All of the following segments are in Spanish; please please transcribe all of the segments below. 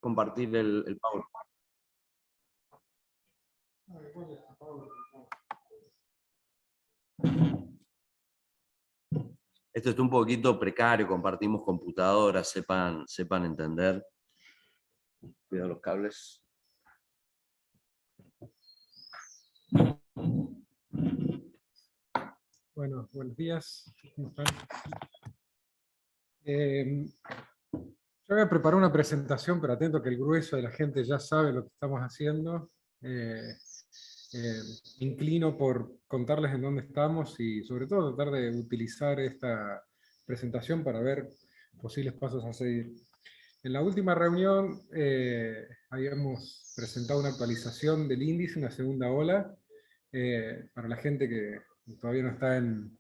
compartir el PowerPoint. Esto es un poquito precario, compartimos computadoras, sepan entender. Cuidado los cables. Bueno, buenos días. ¿Cómo están? Yo voy a preparar una presentación, pero atento que el grueso de la gente ya sabe lo que estamos haciendo. Me inclino por contarles en dónde estamos y sobre todo tratar de utilizar esta presentación para ver posibles pasos a seguir. En la última reunión habíamos presentado una actualización del índice, una segunda ola, para la gente que todavía no está en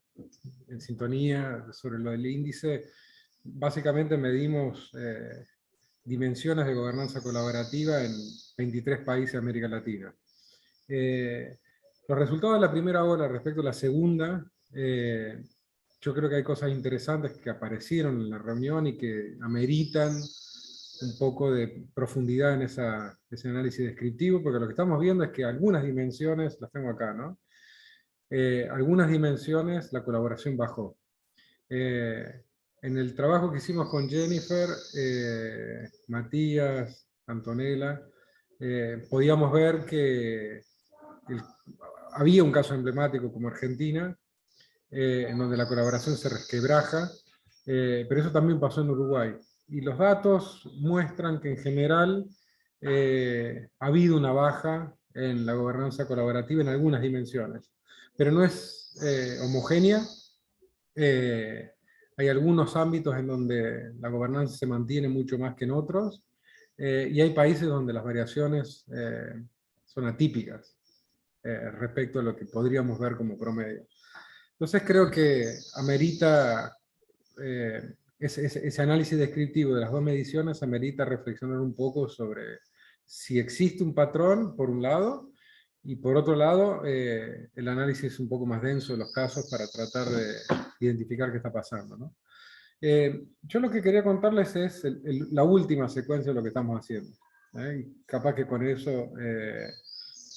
sintonía sobre lo del índice. Básicamente medimos dimensiones de gobernanza colaborativa en 23 países de América Latina. Los resultados de la primera ola respecto a la segunda, yo creo que hay cosas interesantes que aparecieron en la reunión y que ameritan un poco de profundidad en ese análisis descriptivo, porque lo que estamos viendo es que algunas dimensiones, las tengo acá, ¿no? Algunas dimensiones la colaboración bajó. En el trabajo que hicimos con Jennifer, Matías, Antonella, podíamos ver que había un caso emblemático como Argentina, en donde la colaboración se resquebraja, pero eso también pasó en Uruguay. Y los datos muestran que en general ha habido una baja en la gobernanza colaborativa en algunas dimensiones, pero no es homogénea. Hay algunos ámbitos en donde la gobernanza se mantiene mucho más que en otros, y hay países donde las variaciones son atípicas respecto a lo que podríamos ver como promedio. Entonces creo que amerita ese análisis descriptivo de las dos mediciones, amerita reflexionar un poco sobre si existe un patrón, por un lado, y por otro lado, el análisis un poco más denso de los casos para tratar de identificar qué está pasando, ¿no? Yo lo que quería contarles es la última secuencia de lo que estamos haciendo. Y capaz que con eso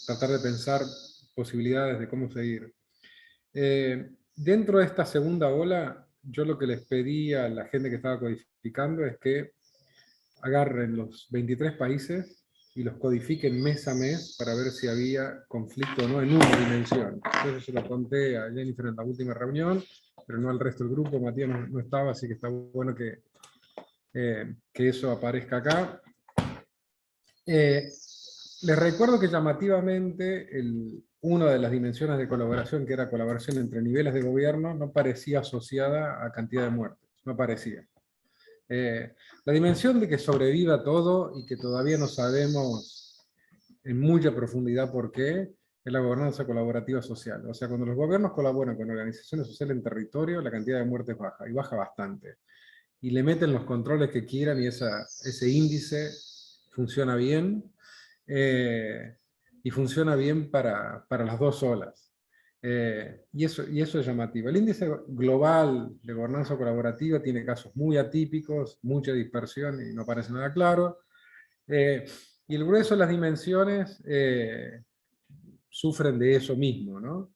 tratar de pensar posibilidades de cómo seguir. Dentro de esta segunda ola, yo lo que les pedí a la gente que estaba codificando es que agarren los 23 países y los codifiquen mes a mes para ver si había conflicto o no en una dimensión. Entonces se lo conté a Jennifer en la última reunión, pero no al resto del grupo. Matías no estaba, así que está bueno que eso aparezca acá. Les recuerdo que llamativamente una de las dimensiones de colaboración, que era colaboración entre niveles de gobierno, no parecía asociada a cantidad de muertes, no parecía. La dimensión de que sobreviva todo y que todavía no sabemos en mucha profundidad por qué, es la gobernanza colaborativa social. O sea, cuando los gobiernos colaboran con organizaciones sociales en territorio, la cantidad de muertes baja, y baja bastante. Y le meten los controles que quieran y ese índice funciona bien, y funciona bien para las dos olas. Y eso es llamativo. El índice global de gobernanza colaborativa tiene casos muy atípicos, mucha dispersión y no parece nada claro. Y el grueso de las dimensiones sufren de eso mismo, ¿no?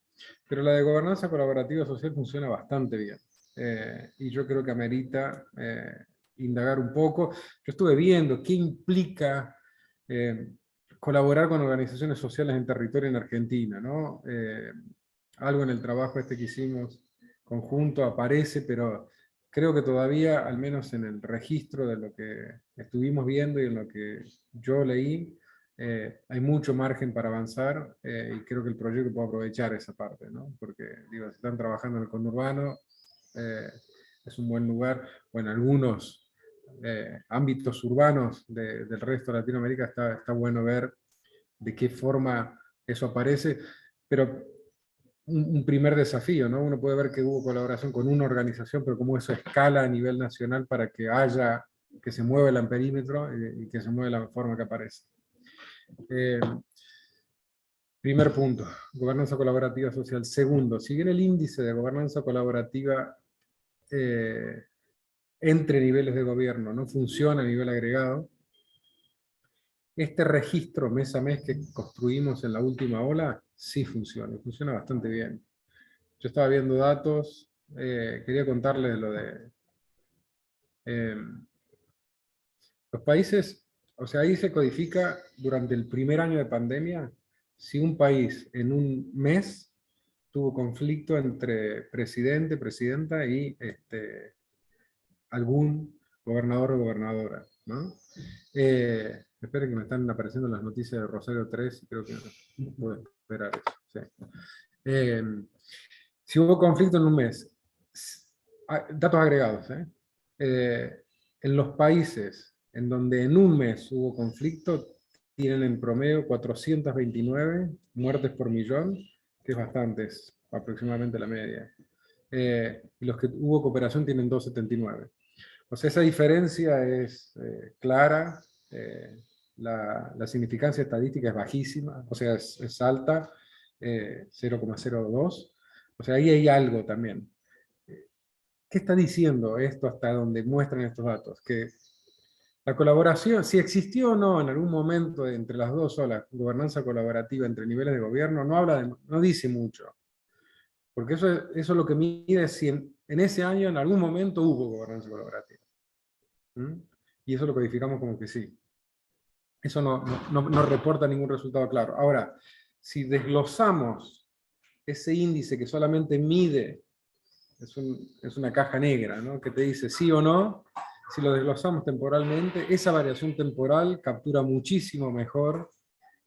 Pero la de gobernanza colaborativa social funciona bastante bien. Y yo creo que amerita indagar un poco. Yo estuve viendo qué implica colaborar con organizaciones sociales en territorio en Argentina, ¿no? Algo en el trabajo que hicimos conjunto aparece, pero creo que todavía, al menos en el registro de lo que estuvimos viendo y en lo que yo leí, hay mucho margen para avanzar, y creo que el proyecto puede aprovechar esa parte, ¿no? Porque, digo, si están trabajando en el conurbano, es un buen lugar, o en algunos ámbitos urbanos del resto de Latinoamérica está bueno ver de qué forma eso aparece, pero un primer desafío, ¿no? Uno puede ver que hubo colaboración con una organización, pero cómo eso escala a nivel nacional para que que se mueva el amperímetro y que se mueva la forma que aparece. Primer punto, gobernanza colaborativa social. Segundo, si bien el índice de gobernanza colaborativa entre niveles de gobierno no funciona a nivel agregado, este registro mes a mes que construimos en la última ola sí funciona, y funciona bastante bien. Yo estaba viendo datos, quería contarles lo de los países, o sea, ahí se codifica durante el primer año de pandemia, si un país en un mes tuvo conflicto entre presidente, presidenta y algún gobernador o gobernadora, ¿no? Esperen que me están apareciendo las noticias de Rosario 3, y creo que no puedo esperar eso. Sí. Eh, si hubo conflicto en un mes, datos agregados, en los países en donde en un mes hubo conflicto, tienen en promedio 429 muertes por millón, que es bastante, es aproximadamente la media. Y los que hubo cooperación tienen 279. O sea, esa diferencia es clara, la significancia estadística es bajísima, o sea, es alta, 0,02. O sea, ahí hay algo también. ¿Qué está diciendo esto hasta donde muestran estos datos? Que la colaboración, si existió o no en algún momento entre las dos olas, gobernanza colaborativa entre niveles de gobierno, no dice mucho. Porque eso lo que mide es si en ese año en algún momento hubo gobernanza colaborativa. ¿Mm? Y eso lo codificamos como que sí. Eso no reporta ningún resultado claro. Ahora, si desglosamos ese índice que solamente mide, es una caja negra, ¿no? Que te dice sí o no, si lo desglosamos temporalmente, esa variación temporal captura muchísimo mejor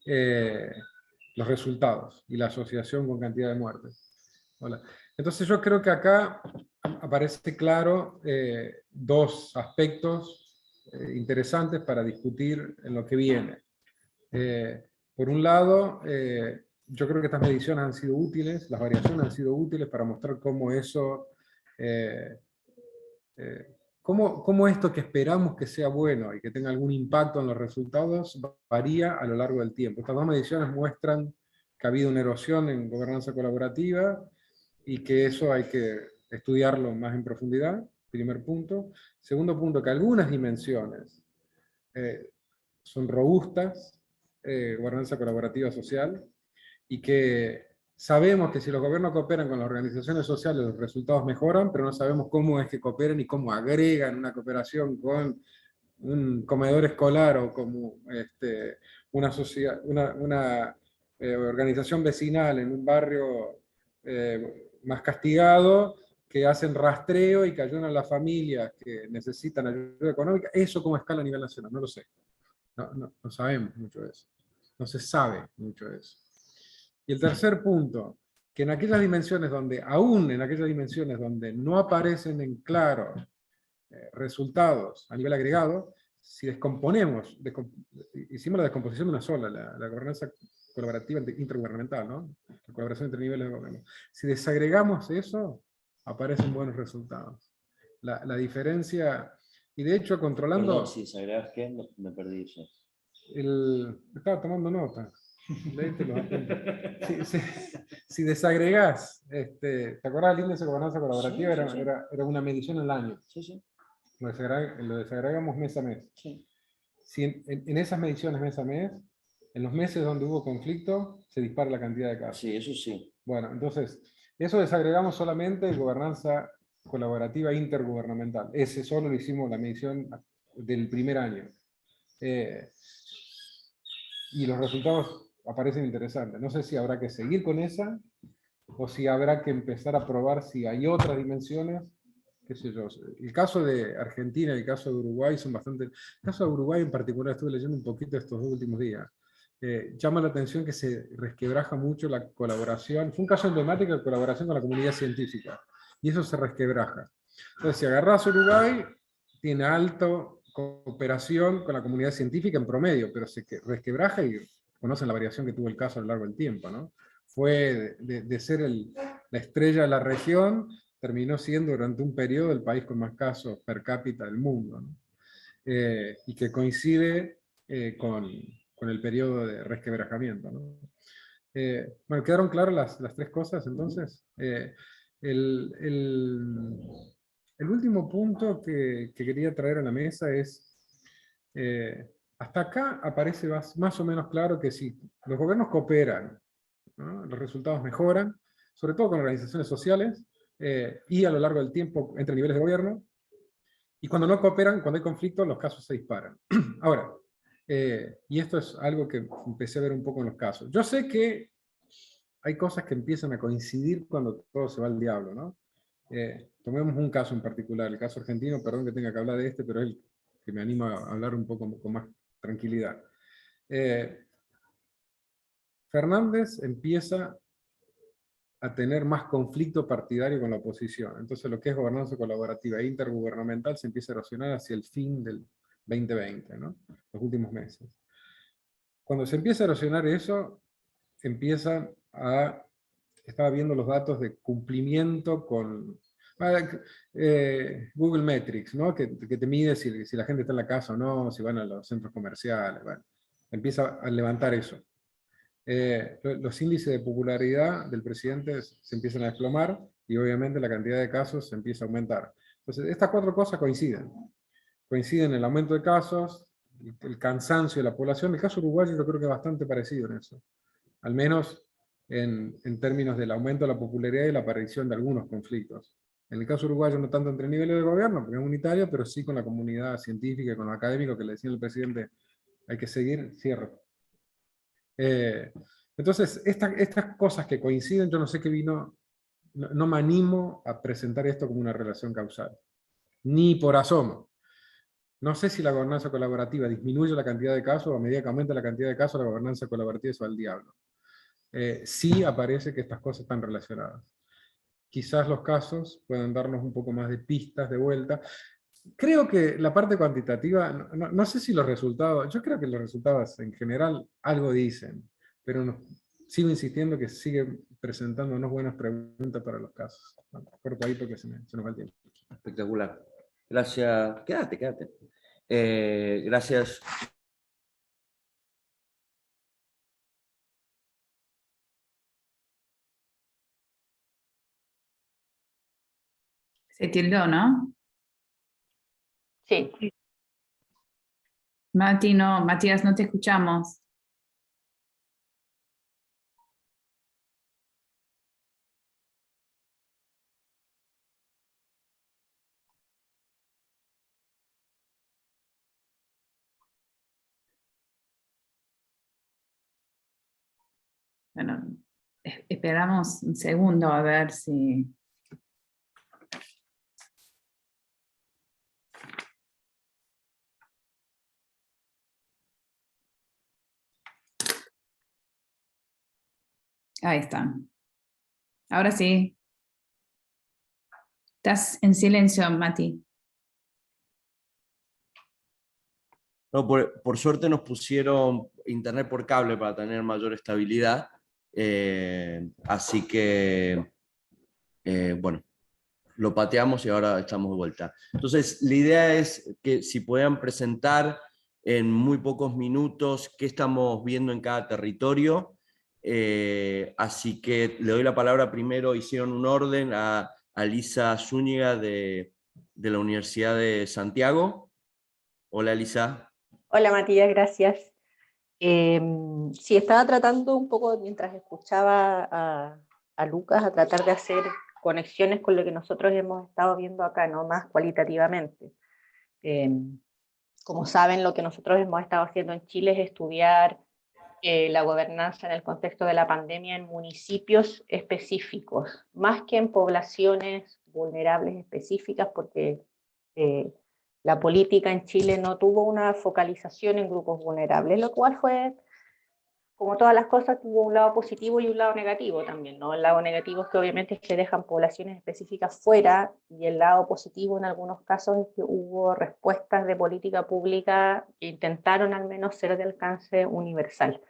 los resultados y la asociación con cantidad de muertes. Hola. Entonces yo creo que acá aparece claro dos aspectos interesantes para discutir en lo que viene. Por un lado, yo creo que estas mediciones han sido útiles, las variaciones han sido útiles para mostrar cómo eso, cómo esto que esperamos que sea bueno y que tenga algún impacto en los resultados varía a lo largo del tiempo. Estas dos mediciones muestran que ha habido una erosión en gobernanza colaborativa y que eso hay que estudiarlo más en profundidad, primer punto. Segundo punto, que algunas dimensiones son robustas, gobernanza colaborativa social, y que sabemos que si los gobiernos cooperan con las organizaciones sociales los resultados mejoran, pero no sabemos cómo es que cooperen y cómo agregan una cooperación con un comedor escolar o como una, organización vecinal en un barrio más castigado, que hacen rastreo y que ayudan a las familias que necesitan ayuda económica. Eso como escala a nivel nacional, no lo sé. No sabemos mucho de eso. No se sabe mucho de eso. Y el tercer punto, que en aquellas dimensiones donde, aún en aquellas dimensiones donde no aparecen en claro resultados a nivel agregado, si descomponemos, hicimos la descomposición de una sola, la gobernanza colaborativa intergubernamental, ¿no? La colaboración entre niveles de gobierno. Si desagregamos eso, aparecen buenos resultados. La diferencia, y de hecho controlando... Perdón, si desagregas qué, me perdí yo. Estaba tomando nota. Léete los apuntes. Si desagregás, ¿te acuerdas del índice de gobernanza colaborativa? Sí, sí. Era una medición al año. Sí, sí. Lo desagregamos mes a mes. Sí. Si en esas mediciones mes a mes, en los meses donde hubo conflicto, se dispara la cantidad de casos. Sí, eso sí. Bueno, entonces, eso desagregamos solamente gobernanza colaborativa intergubernamental. Ese solo lo hicimos la medición del primer año. Y los resultados aparecen interesantes. No sé si habrá que seguir con esa, o si habrá que empezar a probar si hay otras dimensiones, qué sé yo. El caso de Argentina y el caso de Uruguay son bastante... El caso de Uruguay en particular, estuve leyendo un poquito estos dos últimos días. Llama la atención que se resquebraja mucho la colaboración. Fue un caso emblemático de colaboración con la comunidad científica, y eso se resquebraja. Entonces, si agarras Uruguay, tiene alto cooperación con la comunidad científica en promedio, pero se resquebraja y conocen la variación que tuvo el caso a lo largo del tiempo, ¿no? Fue de ser la estrella de la región, terminó siendo durante un periodo el país con más casos per cápita del mundo, ¿no? Y que coincide con el periodo de resquebrajamiento, ¿no? Bueno, ¿quedaron claras las tres cosas entonces? El, el, el último punto que quería traer a la mesa es Hasta acá aparece más o menos claro que si los gobiernos cooperan, ¿no? Los resultados mejoran, sobre todo con organizaciones sociales, y a lo largo del tiempo entre niveles de gobierno, y cuando no cooperan, cuando hay conflicto, los casos se disparan. Ahora, y esto es algo que empecé a ver un poco en los casos. Yo sé que hay cosas que empiezan a coincidir cuando todo se va al diablo, ¿no? Tomemos un caso en particular, el caso argentino, perdón que tenga que hablar de este, pero es el que me anima a hablar un poco con más tranquilidad. Fernández empieza a tener más conflicto partidario con la oposición. Entonces lo que es gobernanza colaborativa e intergubernamental se empieza a erosionar hacia el fin del 2020, ¿no? Los últimos meses. Cuando se empieza a erosionar eso, empieza a... Estaba viendo los datos de cumplimiento con Google Metrics, ¿no? Que te mide si la gente está en la casa o no, si van a los centros comerciales. Bueno, empieza a levantar eso. Los índices de popularidad del presidente se empiezan a desplomar y obviamente la cantidad de casos se empieza a aumentar. Entonces, estas cuatro cosas coinciden. Coinciden el aumento de casos, el cansancio de la población. El caso uruguayo yo creo que es bastante parecido en eso. Al menos en términos del aumento de la popularidad y la aparición de algunos conflictos. En el caso uruguayo no tanto entre niveles de gobierno, porque es unitario, pero sí con la comunidad científica y con los académicos que le decían al presidente hay que seguir, cierro. Entonces, estas cosas que coinciden, yo no sé qué vino, no me animo a presentar esto como una relación causal, ni por asomo. No sé si la gobernanza colaborativa disminuye la cantidad de casos, o a medida que aumenta la cantidad de casos, la gobernanza colaborativa se va al diablo. Sí aparece que estas cosas están relacionadas. Quizás los casos puedan darnos un poco más de pistas de vuelta. Creo que la parte cuantitativa, no sé si los resultados, yo creo que los resultados en general algo dicen, pero sigo insistiendo que siguen presentándonos buenas preguntas para los casos. Corto ahí porque se nos va el tiempo. Espectacular. Gracias. Quédate, quédate. Gracias. Se tildó, ¿no? Sí. Mati, no, Matías, no te escuchamos. Bueno, esperamos un segundo a ver si... Ahí están. Ahora sí. Estás en silencio, Mati. No, por suerte nos pusieron internet por cable para tener mayor estabilidad. Así que, bueno, lo pateamos y ahora estamos de vuelta. Entonces, la idea es que si puedan presentar en muy pocos minutos qué estamos viendo en cada territorio. Así que le doy la palabra primero, hicieron un orden a Lisa Zúñiga de la Universidad de Santiago. Hola, Lisa. Hola Matías, gracias. Sí, estaba tratando un poco, mientras escuchaba a Lucas, a tratar de hacer conexiones con lo que nosotros hemos estado viendo acá, ¿no? Más cualitativamente. Como saben, lo que nosotros hemos estado haciendo en Chile es estudiar la gobernanza en el contexto de la pandemia en municipios específicos, más que en poblaciones vulnerables específicas, porque la política en Chile no tuvo una focalización en grupos vulnerables, lo cual fue, como todas las cosas, tuvo un lado positivo y un lado negativo también, ¿no? El lado negativo es que obviamente se dejan poblaciones específicas fuera, y el lado positivo en algunos casos es que hubo respuestas de política pública que intentaron al menos ser de alcance universal.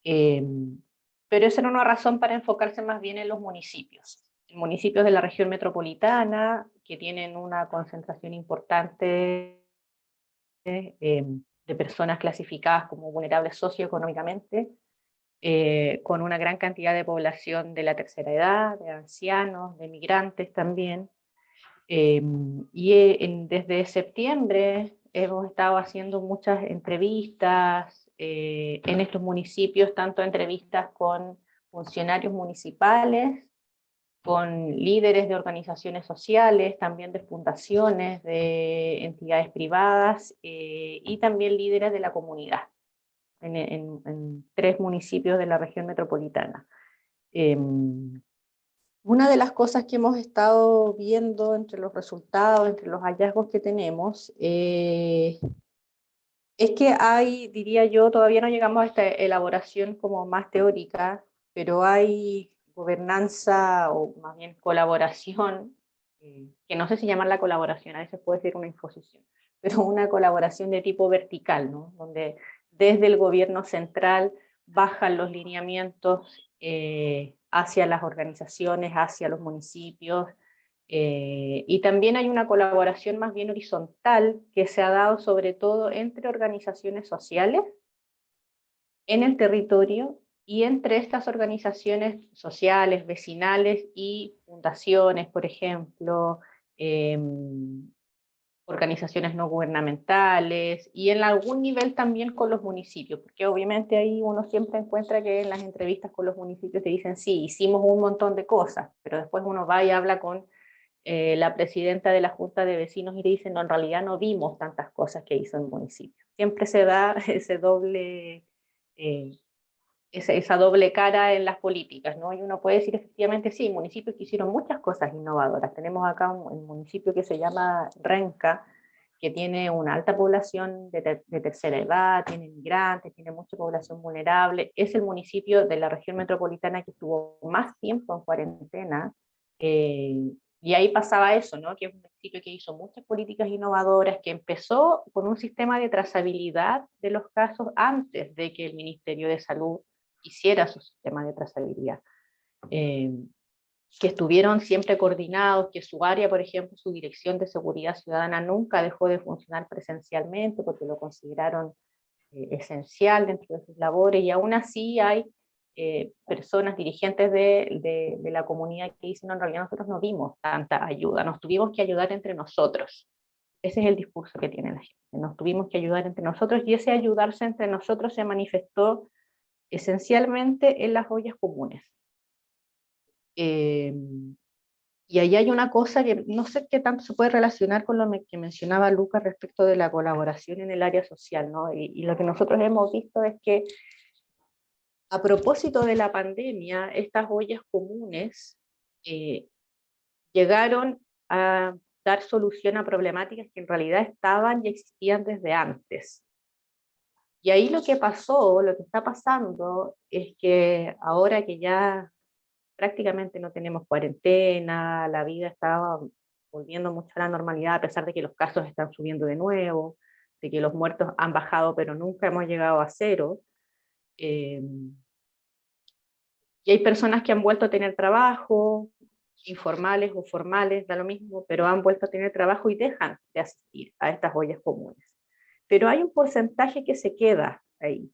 Pero esa era una razón para enfocarse más bien en los municipios. En municipios de la región metropolitana, que tienen una concentración importante de personas clasificadas como vulnerables socioeconómicamente, con una gran cantidad de población de la tercera edad, de ancianos, de migrantes también. Y desde septiembre hemos estado haciendo muchas entrevistas en estos municipios, tanto entrevistas con funcionarios municipales, con líderes de organizaciones sociales, también de fundaciones, de entidades privadas y también líderes de la comunidad en 3 municipios de la región metropolitana. Una de las cosas que hemos estado viendo entre los resultados, entre los hallazgos que tenemos, es que hay, diría yo, todavía no llegamos a esta elaboración como más teórica, pero hay gobernanza o más bien colaboración, que no sé si llamarla colaboración, a veces puede ser una imposición, pero una colaboración de tipo vertical, ¿no? Donde desde el gobierno central bajan los lineamientos hacia las organizaciones, hacia los municipios, y también hay una colaboración más bien horizontal que se ha dado sobre todo entre organizaciones sociales en el territorio y entre estas organizaciones sociales, vecinales y fundaciones, por ejemplo, organizaciones no gubernamentales y en algún nivel también con los municipios, porque obviamente ahí uno siempre encuentra que en las entrevistas con los municipios te dicen, sí, hicimos un montón de cosas, pero después uno va y habla con la presidenta de la Junta de Vecinos y le dicen, no, en realidad no vimos tantas cosas que hizo el municipio. Siempre se da ese doble, esa doble cara en las políticas, ¿no? Y uno puede decir efectivamente, sí, municipios que hicieron muchas cosas innovadoras. Tenemos acá un municipio que se llama Renca, que tiene una alta población de tercera edad, tiene migrantes, tiene mucha población vulnerable. Es el municipio de la región metropolitana que estuvo más tiempo en cuarentena, y ahí pasaba eso, ¿no? Que es un municipio que hizo muchas políticas innovadoras, que empezó con un sistema de trazabilidad de los casos antes de que el Ministerio de Salud hiciera su sistema de trazabilidad. Que estuvieron siempre coordinados, que su área, por ejemplo, su dirección de seguridad ciudadana nunca dejó de funcionar presencialmente porque lo consideraron esencial dentro de sus labores, y aún así hay personas, dirigentes de la comunidad que dicen, no, en realidad nosotros no vimos tanta ayuda, nos tuvimos que ayudar entre nosotros. Ese es el discurso que tiene la gente, nos tuvimos que ayudar entre nosotros, y ese ayudarse entre nosotros se manifestó esencialmente en las ollas comunes. Y ahí hay una cosa que no sé qué tanto se puede relacionar con lo que mencionaba Lucas respecto de la colaboración en el área social, ¿no? Y lo que nosotros hemos visto es que a propósito de la pandemia, estas ollas comunes llegaron a dar solución a problemáticas que en realidad estaban y existían desde antes. Y ahí lo que pasó, lo que está pasando, es que ahora que ya prácticamente no tenemos cuarentena, la vida está volviendo mucho a la normalidad, a pesar de que los casos están subiendo de nuevo, de que los muertos han bajado, pero nunca hemos llegado a 0. Y hay personas que han vuelto a tener trabajo, informales o formales, da lo mismo, pero han vuelto a tener trabajo y dejan de asistir a estas ollas comunes. Pero hay un porcentaje que se queda ahí,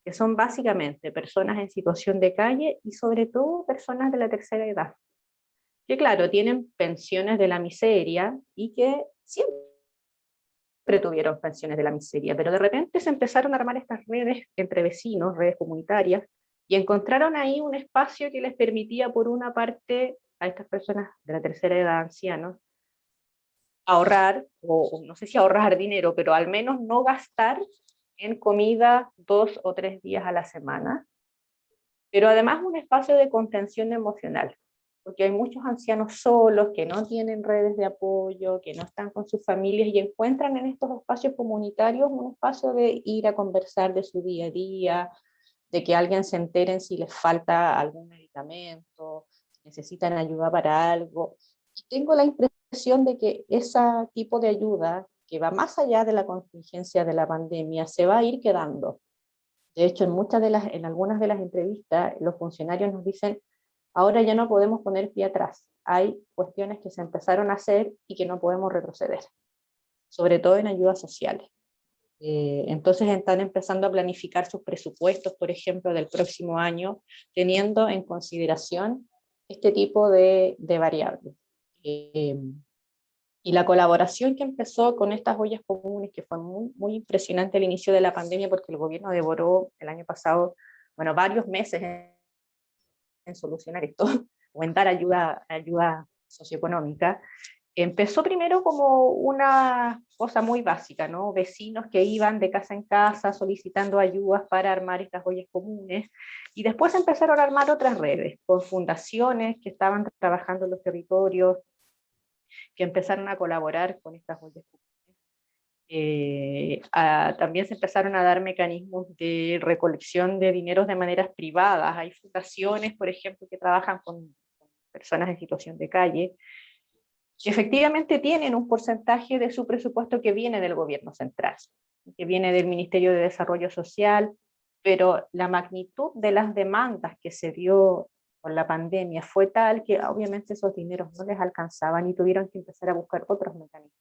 que son básicamente personas en situación de calle y sobre todo personas de la tercera edad, que claro, tienen pensiones de la miseria y que siempre tuvieron pensiones de la miseria, pero de repente se empezaron a armar estas redes entre vecinos, redes comunitarias, y encontraron ahí un espacio que les permitía, por una parte, a estas personas de la tercera edad, ancianos, ahorrar, o no sé si ahorrar dinero, pero al menos no gastar en comida 2 o 3 días a la semana, pero además un espacio de contención emocional, porque hay muchos ancianos solos que no tienen redes de apoyo, que no están con sus familias y encuentran en estos espacios comunitarios un espacio de ir a conversar de su día a día, de que alguien se entere si les falta algún medicamento, si necesitan ayuda para algo. Y tengo la impresión de que ese tipo de ayuda, que va más allá de la contingencia de la pandemia, se va a ir quedando. De hecho, en algunas de las entrevistas, los funcionarios nos dicen, ahora ya no podemos poner pie atrás. Hay cuestiones que se empezaron a hacer y que no podemos retroceder, sobre todo en ayudas sociales. Entonces están empezando a planificar sus presupuestos, por ejemplo, del próximo año, teniendo en consideración este tipo de variables. Y Y la colaboración que empezó con estas ollas comunes, que fue muy, muy impresionante al inicio de la pandemia, porque el gobierno devoró el año pasado, bueno, varios meses en solucionar esto, o en dar ayuda socioeconómica. Empezó primero como una cosa muy básica, ¿no? Vecinos que iban de casa en casa solicitando ayudas para armar estas ollas comunes, y después empezaron a armar otras redes, con fundaciones que estaban trabajando en los territorios, que empezaron a colaborar con estas ollas comunes. También se empezaron a dar mecanismos de recolección de dineros de maneras privadas. Hay fundaciones, por ejemplo, que trabajan con personas en situación de calle, que efectivamente tienen un porcentaje de su presupuesto que viene del gobierno central, que viene del Ministerio de Desarrollo Social, pero la magnitud de las demandas que se dio con la pandemia fue tal que obviamente esos dineros no les alcanzaban y tuvieron que empezar a buscar otros mecanismos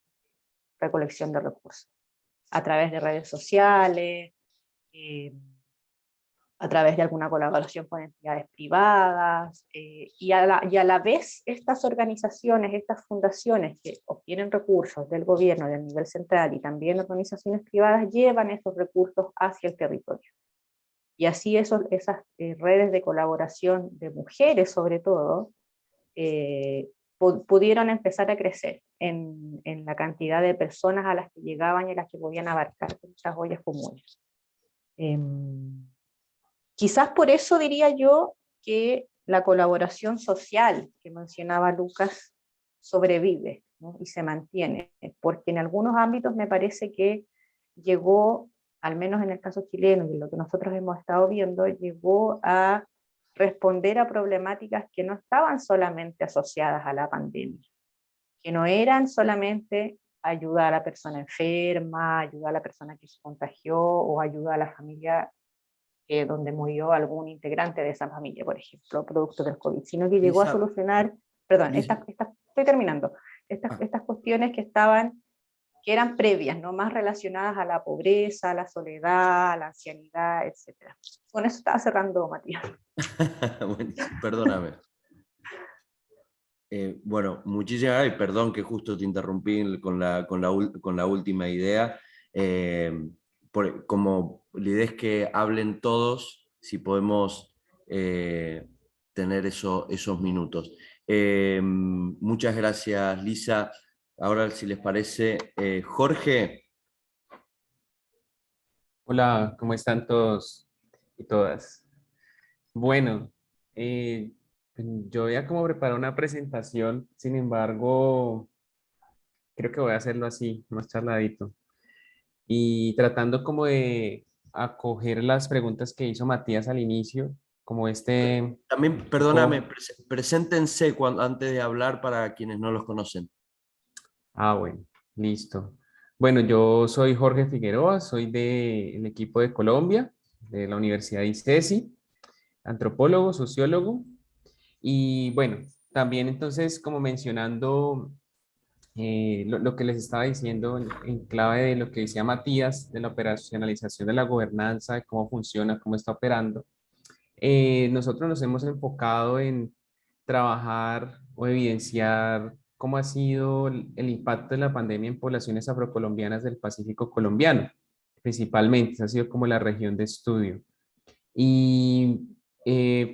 de recolección de recursos, a través de redes sociales, a través de alguna colaboración con entidades privadas, y a la vez estas organizaciones, estas fundaciones que obtienen recursos del gobierno, del nivel central, y también organizaciones privadas, llevan esos recursos hacia el territorio. Y así esas redes de colaboración de mujeres, sobre todo, pudieron empezar a crecer en la cantidad de personas a las que llegaban y a las que podían abarcar estas ollas comunes. Quizás por eso diría yo que la colaboración social que mencionaba Lucas sobrevive, ¿no? Y se mantiene, porque en algunos ámbitos me parece que llegó, al menos en el caso chileno y en lo que nosotros hemos estado viendo, llegó a responder a problemáticas que no estaban solamente asociadas a la pandemia, que no eran solamente ayudar a la persona enferma, ayudar a la persona que se contagió o ayudar a la familia donde murió algún integrante de esa familia, por ejemplo, producto del COVID, sino que llegó a solucionar, perdón, estoy terminando, estas cuestiones que eran previas, ¿no? Más relacionadas a la pobreza, a la soledad, a la ancianidad, etc. Con eso estaba cerrando, Matías. Bueno, perdóname. Bueno, muchísimas gracias, y perdón que justo te interrumpí con la última idea. Como la idea es que hablen todos, si podemos tener esos minutos. Muchas gracias, Lisa. Ahora, si les parece, Jorge. Hola, ¿cómo están todos y todas? Bueno, yo voy a como preparar una presentación, sin embargo, creo que voy a hacerlo así, más charladito, y tratando como de acoger las preguntas que hizo Matías al inicio, como También, perdóname, preséntense antes de hablar para quienes no los conocen. Bueno, listo. Bueno, yo soy Jorge Figueroa, soy del equipo de Colombia, de la Universidad de ICESI, antropólogo, sociólogo. Y bueno, también entonces como mencionando lo que les estaba diciendo en clave de lo que decía Matías, de la operacionalización de la gobernanza, de cómo funciona, cómo está operando, nosotros nos hemos enfocado en trabajar o evidenciar cómo ha sido el impacto de la pandemia en poblaciones afrocolombianas del Pacífico colombiano, principalmente, esa ha sido como la región de estudio. Y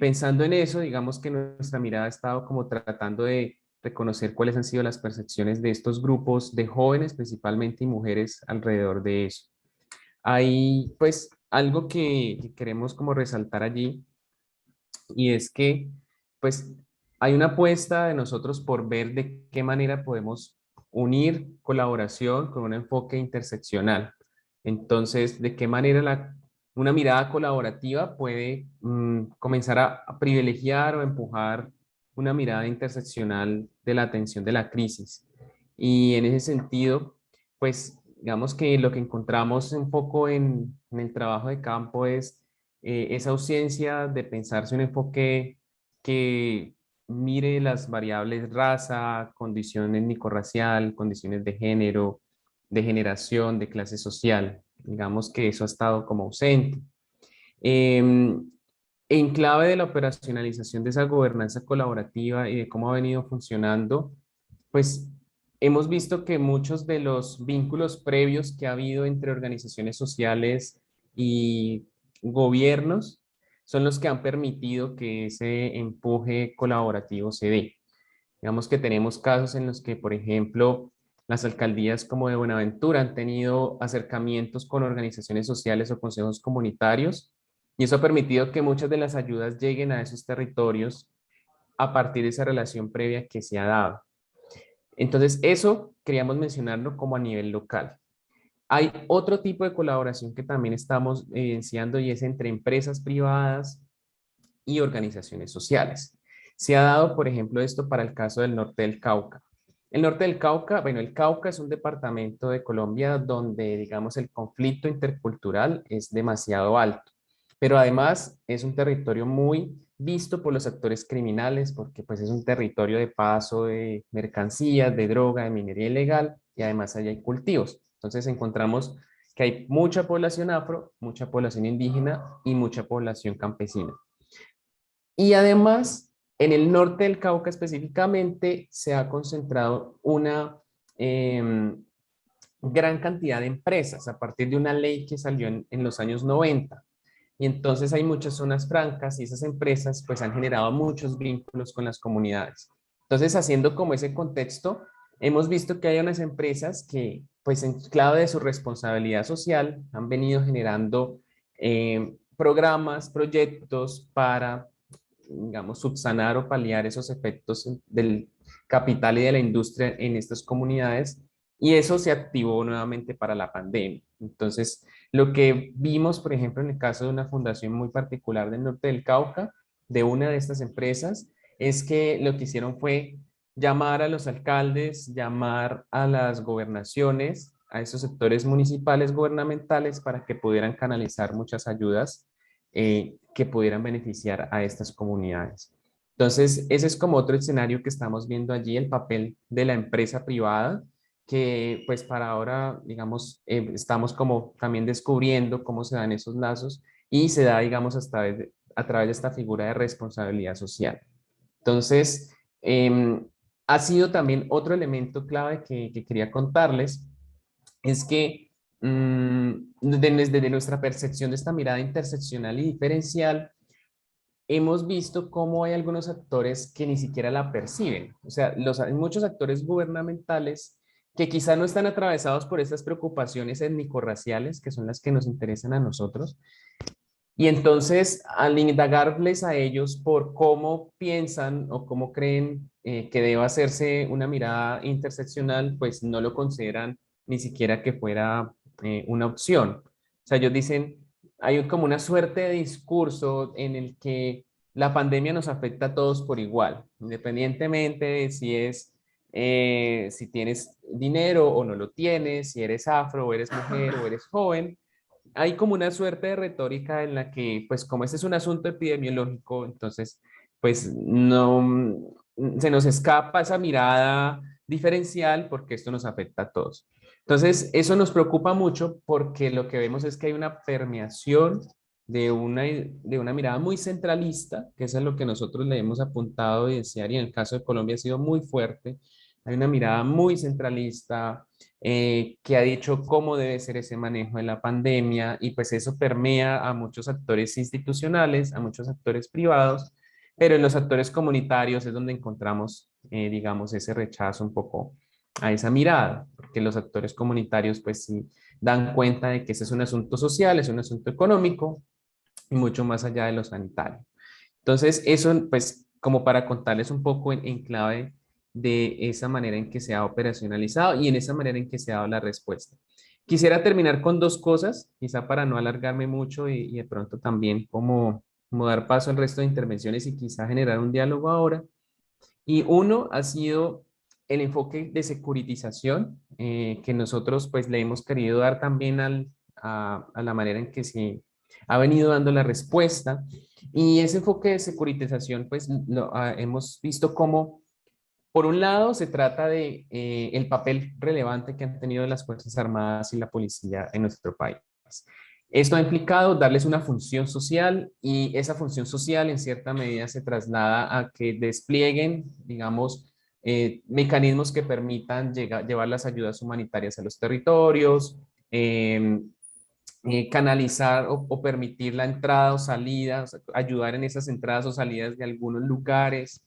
pensando en eso, digamos que nuestra mirada ha estado como tratando de reconocer cuáles han sido las percepciones de estos grupos de jóvenes, principalmente, y mujeres alrededor de eso. Hay pues algo que queremos como resaltar allí, y es que pues hay una apuesta de nosotros por ver de qué manera podemos unir colaboración con un enfoque interseccional. Entonces, de qué manera una mirada colaborativa puede comenzar a privilegiar o empujar una mirada interseccional de la atención de la crisis. Y en ese sentido, pues digamos que lo que encontramos un poco en el trabajo de campo es esa ausencia de pensarse un enfoque que mire las variables raza, condición étnico-racial, condiciones de género, de generación, de clase social. Digamos que eso ha estado como ausente. En clave de la operacionalización de esa gobernanza colaborativa y de cómo ha venido funcionando, pues hemos visto que muchos de los vínculos previos que ha habido entre organizaciones sociales y gobiernos son los que han permitido que ese empuje colaborativo se dé. Digamos que tenemos casos en los que, por ejemplo, las alcaldías como de Buenaventura han tenido acercamientos con organizaciones sociales o consejos comunitarios, y eso ha permitido que muchas de las ayudas lleguen a esos territorios a partir de esa relación previa que se ha dado. Entonces, eso queríamos mencionarlo como a nivel local. Hay otro tipo de colaboración que también estamos evidenciando, y es entre empresas privadas y organizaciones sociales. Se ha dado, por ejemplo, esto para el caso del norte del Cauca. El norte del Cauca, bueno, el Cauca es un departamento de Colombia donde, digamos, el conflicto intercultural es demasiado alto, pero además es un territorio muy visto por los actores criminales, porque pues es un territorio de paso de mercancías, de droga, de minería ilegal, y además allá hay cultivos. Entonces encontramos que hay mucha población afro, mucha población indígena y mucha población campesina. Y además, en el norte del Cauca específicamente, se ha concentrado una gran cantidad de empresas a partir de una ley que salió en los años 90. Y entonces hay muchas zonas francas, y esas empresas pues han generado muchos vínculos con las comunidades. Entonces, haciendo como ese contexto, hemos visto que hay unas empresas que pues en clave de su responsabilidad social han venido generando programas, proyectos para, digamos, subsanar o paliar esos efectos del capital y de la industria en estas comunidades, y eso se activó nuevamente para la pandemia. Entonces, lo que vimos, por ejemplo, en el caso de una fundación muy particular del norte del Cauca, de una de estas empresas, es que lo que hicieron fue llamar a los alcaldes, llamar a las gobernaciones, a esos sectores municipales gubernamentales, para que pudieran canalizar muchas ayudas que pudieran beneficiar a estas comunidades. Entonces, ese es como otro escenario que estamos viendo allí, el papel de la empresa privada, que pues para ahora, digamos, estamos como también descubriendo cómo se dan esos lazos, y se da, digamos, a través de esta figura de responsabilidad social. Entonces, ha sido también otro elemento clave que quería contarles, es que desde nuestra percepción de esta mirada interseccional y diferencial, hemos visto cómo hay algunos actores que ni siquiera la perciben. O sea, hay muchos actores gubernamentales que quizá no están atravesados por estas preocupaciones étnico-raciales, que son las que nos interesan a nosotros. Y entonces, al indagarles a ellos por cómo piensan o cómo creen que debe hacerse una mirada interseccional, pues no lo consideran ni siquiera que fuera una opción. O sea, ellos dicen, hay como una suerte de discurso en el que la pandemia nos afecta a todos por igual, independientemente de si tienes dinero o no lo tienes, si eres afro o eres mujer o eres joven. Hay como una suerte de retórica en la que, pues como este es un asunto epidemiológico, entonces, pues no se nos escapa esa mirada diferencial, porque esto nos afecta a todos. Entonces, eso nos preocupa mucho, porque lo que vemos es que hay una permeación de una mirada muy centralista, que eso es lo que nosotros le hemos apuntado y desear, y en el caso de Colombia ha sido muy fuerte. Hay una mirada muy centralista, que ha dicho cómo debe ser ese manejo de la pandemia, y pues eso permea a muchos actores institucionales, a muchos actores privados, pero en los actores comunitarios es donde encontramos, digamos, ese rechazo un poco a esa mirada, porque los actores comunitarios pues sí dan cuenta de que ese es un asunto social, es un asunto económico, y mucho más allá de lo sanitario. Entonces, eso pues como para contarles un poco en clave de esa manera en que se ha operacionalizado y en esa manera en que se ha dado la respuesta. Quisiera terminar con dos cosas, quizá para no alargarme mucho, y de pronto también como dar paso al resto de intervenciones y quizá generar un diálogo ahora. Y uno ha sido el enfoque de securitización, que nosotros pues le hemos querido dar también a la manera en que se ha venido dando la respuesta. Y ese enfoque de securitización pues hemos visto cómo, por un lado, se trata de el papel relevante que han tenido las Fuerzas Armadas y la policía en nuestro país. Esto ha implicado darles una función social, y esa función social en cierta medida se traslada a que desplieguen, digamos, mecanismos que permitan llevar las ayudas humanitarias a los territorios, canalizar o permitir la entrada o salida, o sea, ayudar en esas entradas o salidas de algunos lugares.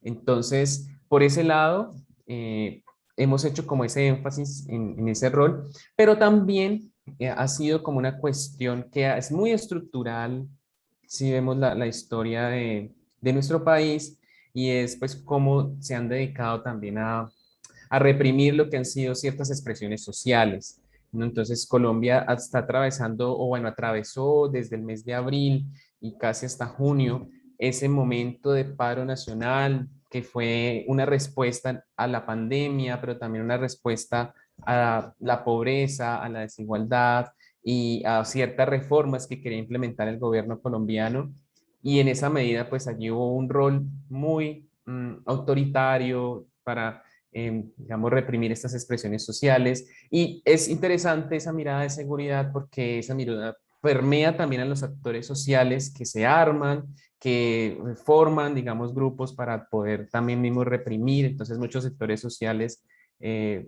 Entonces, por ese lado, hemos hecho como ese énfasis en ese rol, pero también ha sido como una cuestión que es muy estructural, si vemos la historia de nuestro país, y es pues cómo se han dedicado también a reprimir lo que han sido ciertas expresiones sociales, ¿no? Entonces Colombia está atravesando, o bueno, atravesó desde el mes de abril y casi hasta junio, ese momento de paro nacional, que fue una respuesta a la pandemia, pero también una respuesta a la pobreza, a la desigualdad y a ciertas reformas que quería implementar el gobierno colombiano. Y en esa medida, pues allí hubo un rol muy autoritario para, digamos, reprimir estas expresiones sociales. Y es interesante esa mirada de seguridad, porque esa mirada permea también a los actores sociales que se arman, que forman, digamos, grupos para poder también mismo reprimir. Entonces muchos sectores sociales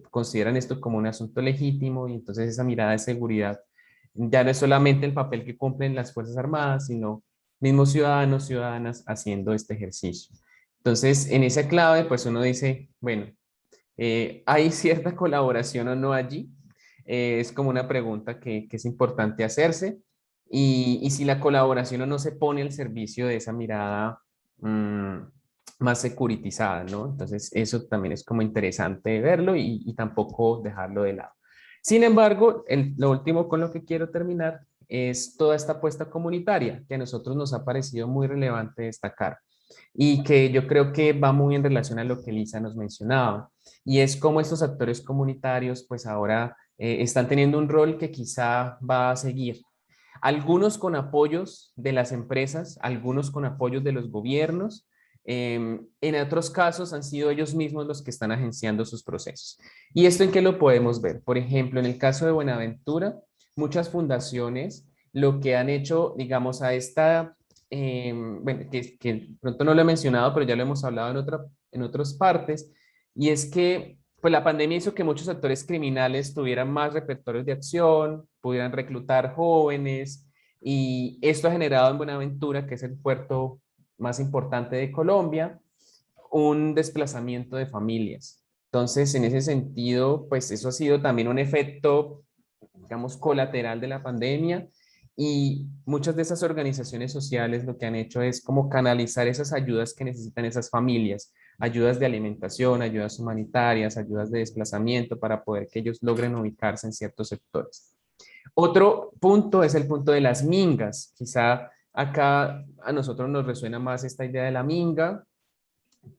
consideran esto como un asunto legítimo, y entonces esa mirada de seguridad ya no es solamente el papel que cumplen las Fuerzas Armadas, sino mismos ciudadanos, ciudadanas haciendo este ejercicio. Entonces, en esa clave, pues uno dice, bueno, ¿hay cierta colaboración o no allí? Es como una pregunta que es importante hacerse. Y si la colaboración o no se pone al servicio de esa mirada más securitizada, ¿no? Entonces, eso también es como interesante verlo y tampoco dejarlo de lado. Sin embargo, lo último con lo que quiero terminar es toda esta apuesta comunitaria que a nosotros nos ha parecido muy relevante destacar, y que yo creo que va muy en relación a lo que Lisa nos mencionaba, y es cómo estos actores comunitarios pues ahora están teniendo un rol que quizá va a seguir. Algunos con apoyos de las empresas, algunos con apoyos de los gobiernos. En otros casos han sido ellos mismos los que están agenciando sus procesos. ¿Y esto en qué lo podemos ver? Por ejemplo, en el caso de Buenaventura, muchas fundaciones lo que han hecho, digamos, a esta, bueno, que pronto no lo he mencionado, pero ya lo hemos hablado en otras partes, y es que pues la pandemia hizo que muchos actores criminales tuvieran más repertorios de acción, pudieran reclutar jóvenes, y esto ha generado en Buenaventura, que es el puerto más importante de Colombia, un desplazamiento de familias. Entonces, en ese sentido, pues eso ha sido también un efecto, digamos, colateral de la pandemia, y muchas de esas organizaciones sociales lo que han hecho es como canalizar esas ayudas que necesitan esas familias, ayudas de alimentación, ayudas humanitarias, ayudas de desplazamiento para poder que ellos logren ubicarse en ciertos sectores. Otro punto es el punto de las mingas. Quizá acá a nosotros nos resuena más esta idea de la minga,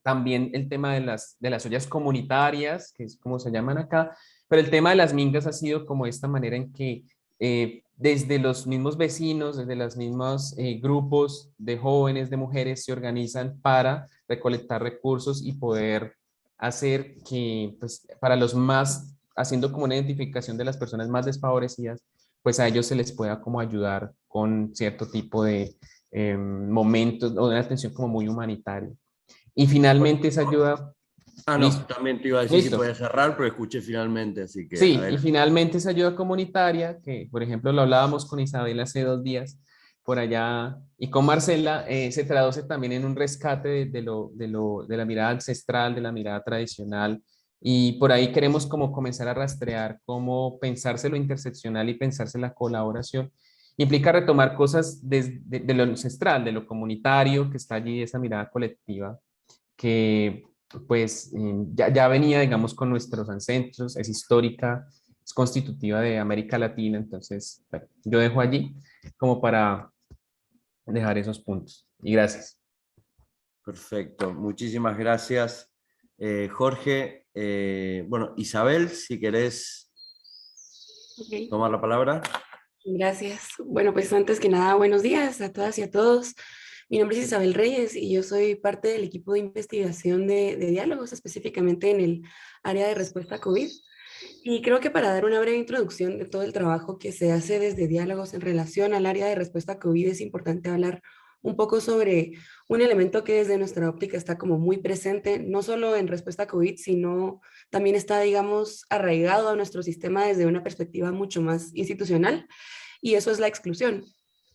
también el tema de las ollas comunitarias, que es como se llaman acá, pero el tema de las mingas ha sido como esta manera en que desde los mismos vecinos, desde los mismos grupos de jóvenes, de mujeres, se organizan para recolectar recursos y poder hacer que, pues, para los más, haciendo como una identificación de las personas más desfavorecidas, pues a ellos se les pueda como ayudar con cierto tipo de momentos o de una atención como muy humanitaria. Y finalmente esa ayuda, Ah, no, listo, también te iba a decir si listo. podía cerrar, pero escuché finalmente, así que Sí, y adelante. finalmente esa ayuda comunitaria, que por ejemplo lo hablábamos con Isabel hace 2 días por allá, y con Marcela, se traduce también en un rescate de la mirada ancestral, de la mirada tradicional, y por ahí queremos como comenzar a rastrear cómo pensarse lo interseccional y pensarse la colaboración. Implica retomar cosas de lo ancestral, de lo comunitario que está allí, esa mirada colectiva que pues ya venía, digamos, con nuestros ancestros, es histórica, es constitutiva de América Latina. Entonces, bueno, yo dejo allí como para dejar esos puntos. Y gracias. Perfecto, muchísimas gracias, Jorge. Bueno, Isabel, si querés Ok, tomar la palabra. gracias. Bueno, pues antes que nada, buenos días a todas y a todos. Mi nombre es Isabel Reyes y yo soy parte del equipo de investigación de diálogos, específicamente en el área de respuesta a COVID. Y creo que para dar una breve introducción de todo el trabajo que se hace desde diálogos en relación al área de respuesta a COVID es importante hablar un poco sobre un elemento que desde nuestra óptica está como muy presente, no solo en respuesta a COVID, sino también está, digamos, arraigado a nuestro sistema desde una perspectiva mucho más institucional, y eso es la exclusión.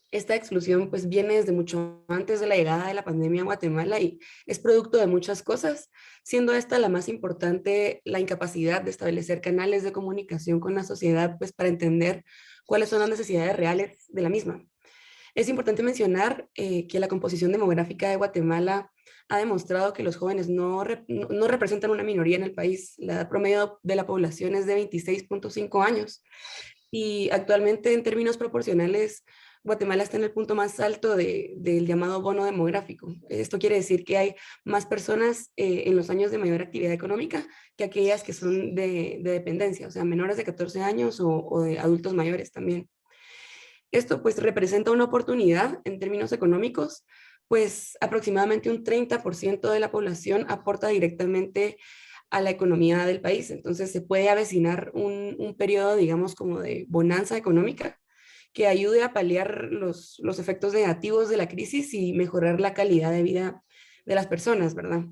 Esta exclusión pues viene desde mucho antes de la llegada de la pandemia a Guatemala y es producto de muchas cosas, siendo esta la más importante, la incapacidad de establecer canales de comunicación con la sociedad pues para entender cuáles son las necesidades reales de la misma. Es importante mencionar que la composición demográfica de Guatemala ha demostrado que los jóvenes no representan una minoría en el país. La edad promedio de la población es de 26.5 años y actualmente en términos proporcionales Guatemala está en el punto más alto del llamado bono demográfico. Esto quiere decir que hay más personas en los años de mayor actividad económica que aquellas que son de dependencia, o sea, menores de 14 años o de adultos mayores también. Esto pues representa una oportunidad en términos económicos, pues aproximadamente un 30% de la población aporta directamente a la economía del país. Entonces se puede avecinar un periodo, digamos, como de bonanza económica que ayude a paliar los efectos negativos de la crisis y mejorar la calidad de vida de las personas, ¿verdad?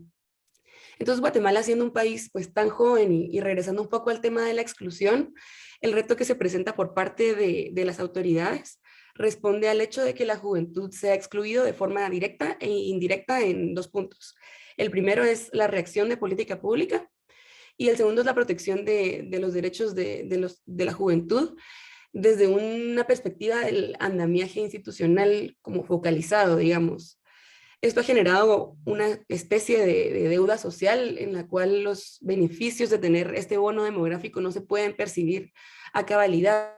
Entonces, Guatemala siendo un país pues tan joven y regresando un poco al tema de la exclusión, el reto que se presenta por parte de las autoridades responde al hecho de que la juventud sea excluido de forma directa e indirecta en 2 puntos. El primero es la reacción de política pública y el segundo es la protección de los derechos de la juventud desde una perspectiva del andamiaje institucional como focalizado, digamos. Esto ha generado una especie de deuda social en la cual los beneficios de tener este bono demográfico no se pueden percibir a cabalidad,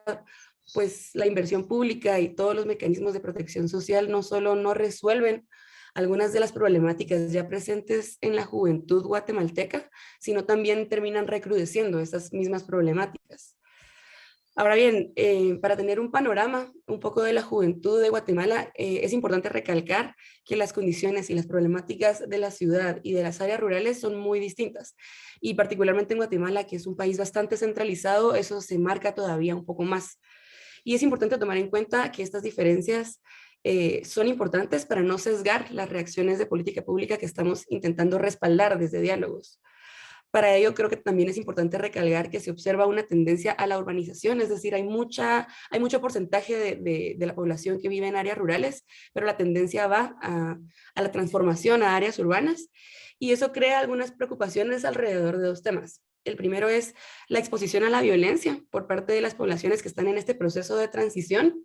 pues la inversión pública y todos los mecanismos de protección social no solo no resuelven algunas de las problemáticas ya presentes en la juventud guatemalteca, sino también terminan recrudeciendo esas mismas problemáticas. Ahora bien, para tener un panorama un poco de la juventud de Guatemala, es importante recalcar que las condiciones y las problemáticas de la ciudad y de las áreas rurales son muy distintas. Y particularmente en Guatemala, que es un país bastante centralizado, eso se marca todavía un poco más. Y es importante tomar en cuenta que estas diferencias son importantes para no sesgar las reacciones de política pública que estamos intentando respaldar desde diálogos. Para ello, creo que también es importante recalcar que se observa una tendencia a la urbanización, es decir, hay mucho porcentaje de la población que vive en áreas rurales, pero la tendencia va a la transformación a áreas urbanas, y eso crea algunas preocupaciones alrededor de 2 temas. El primero es la exposición a la violencia por parte de las poblaciones que están en este proceso de transición,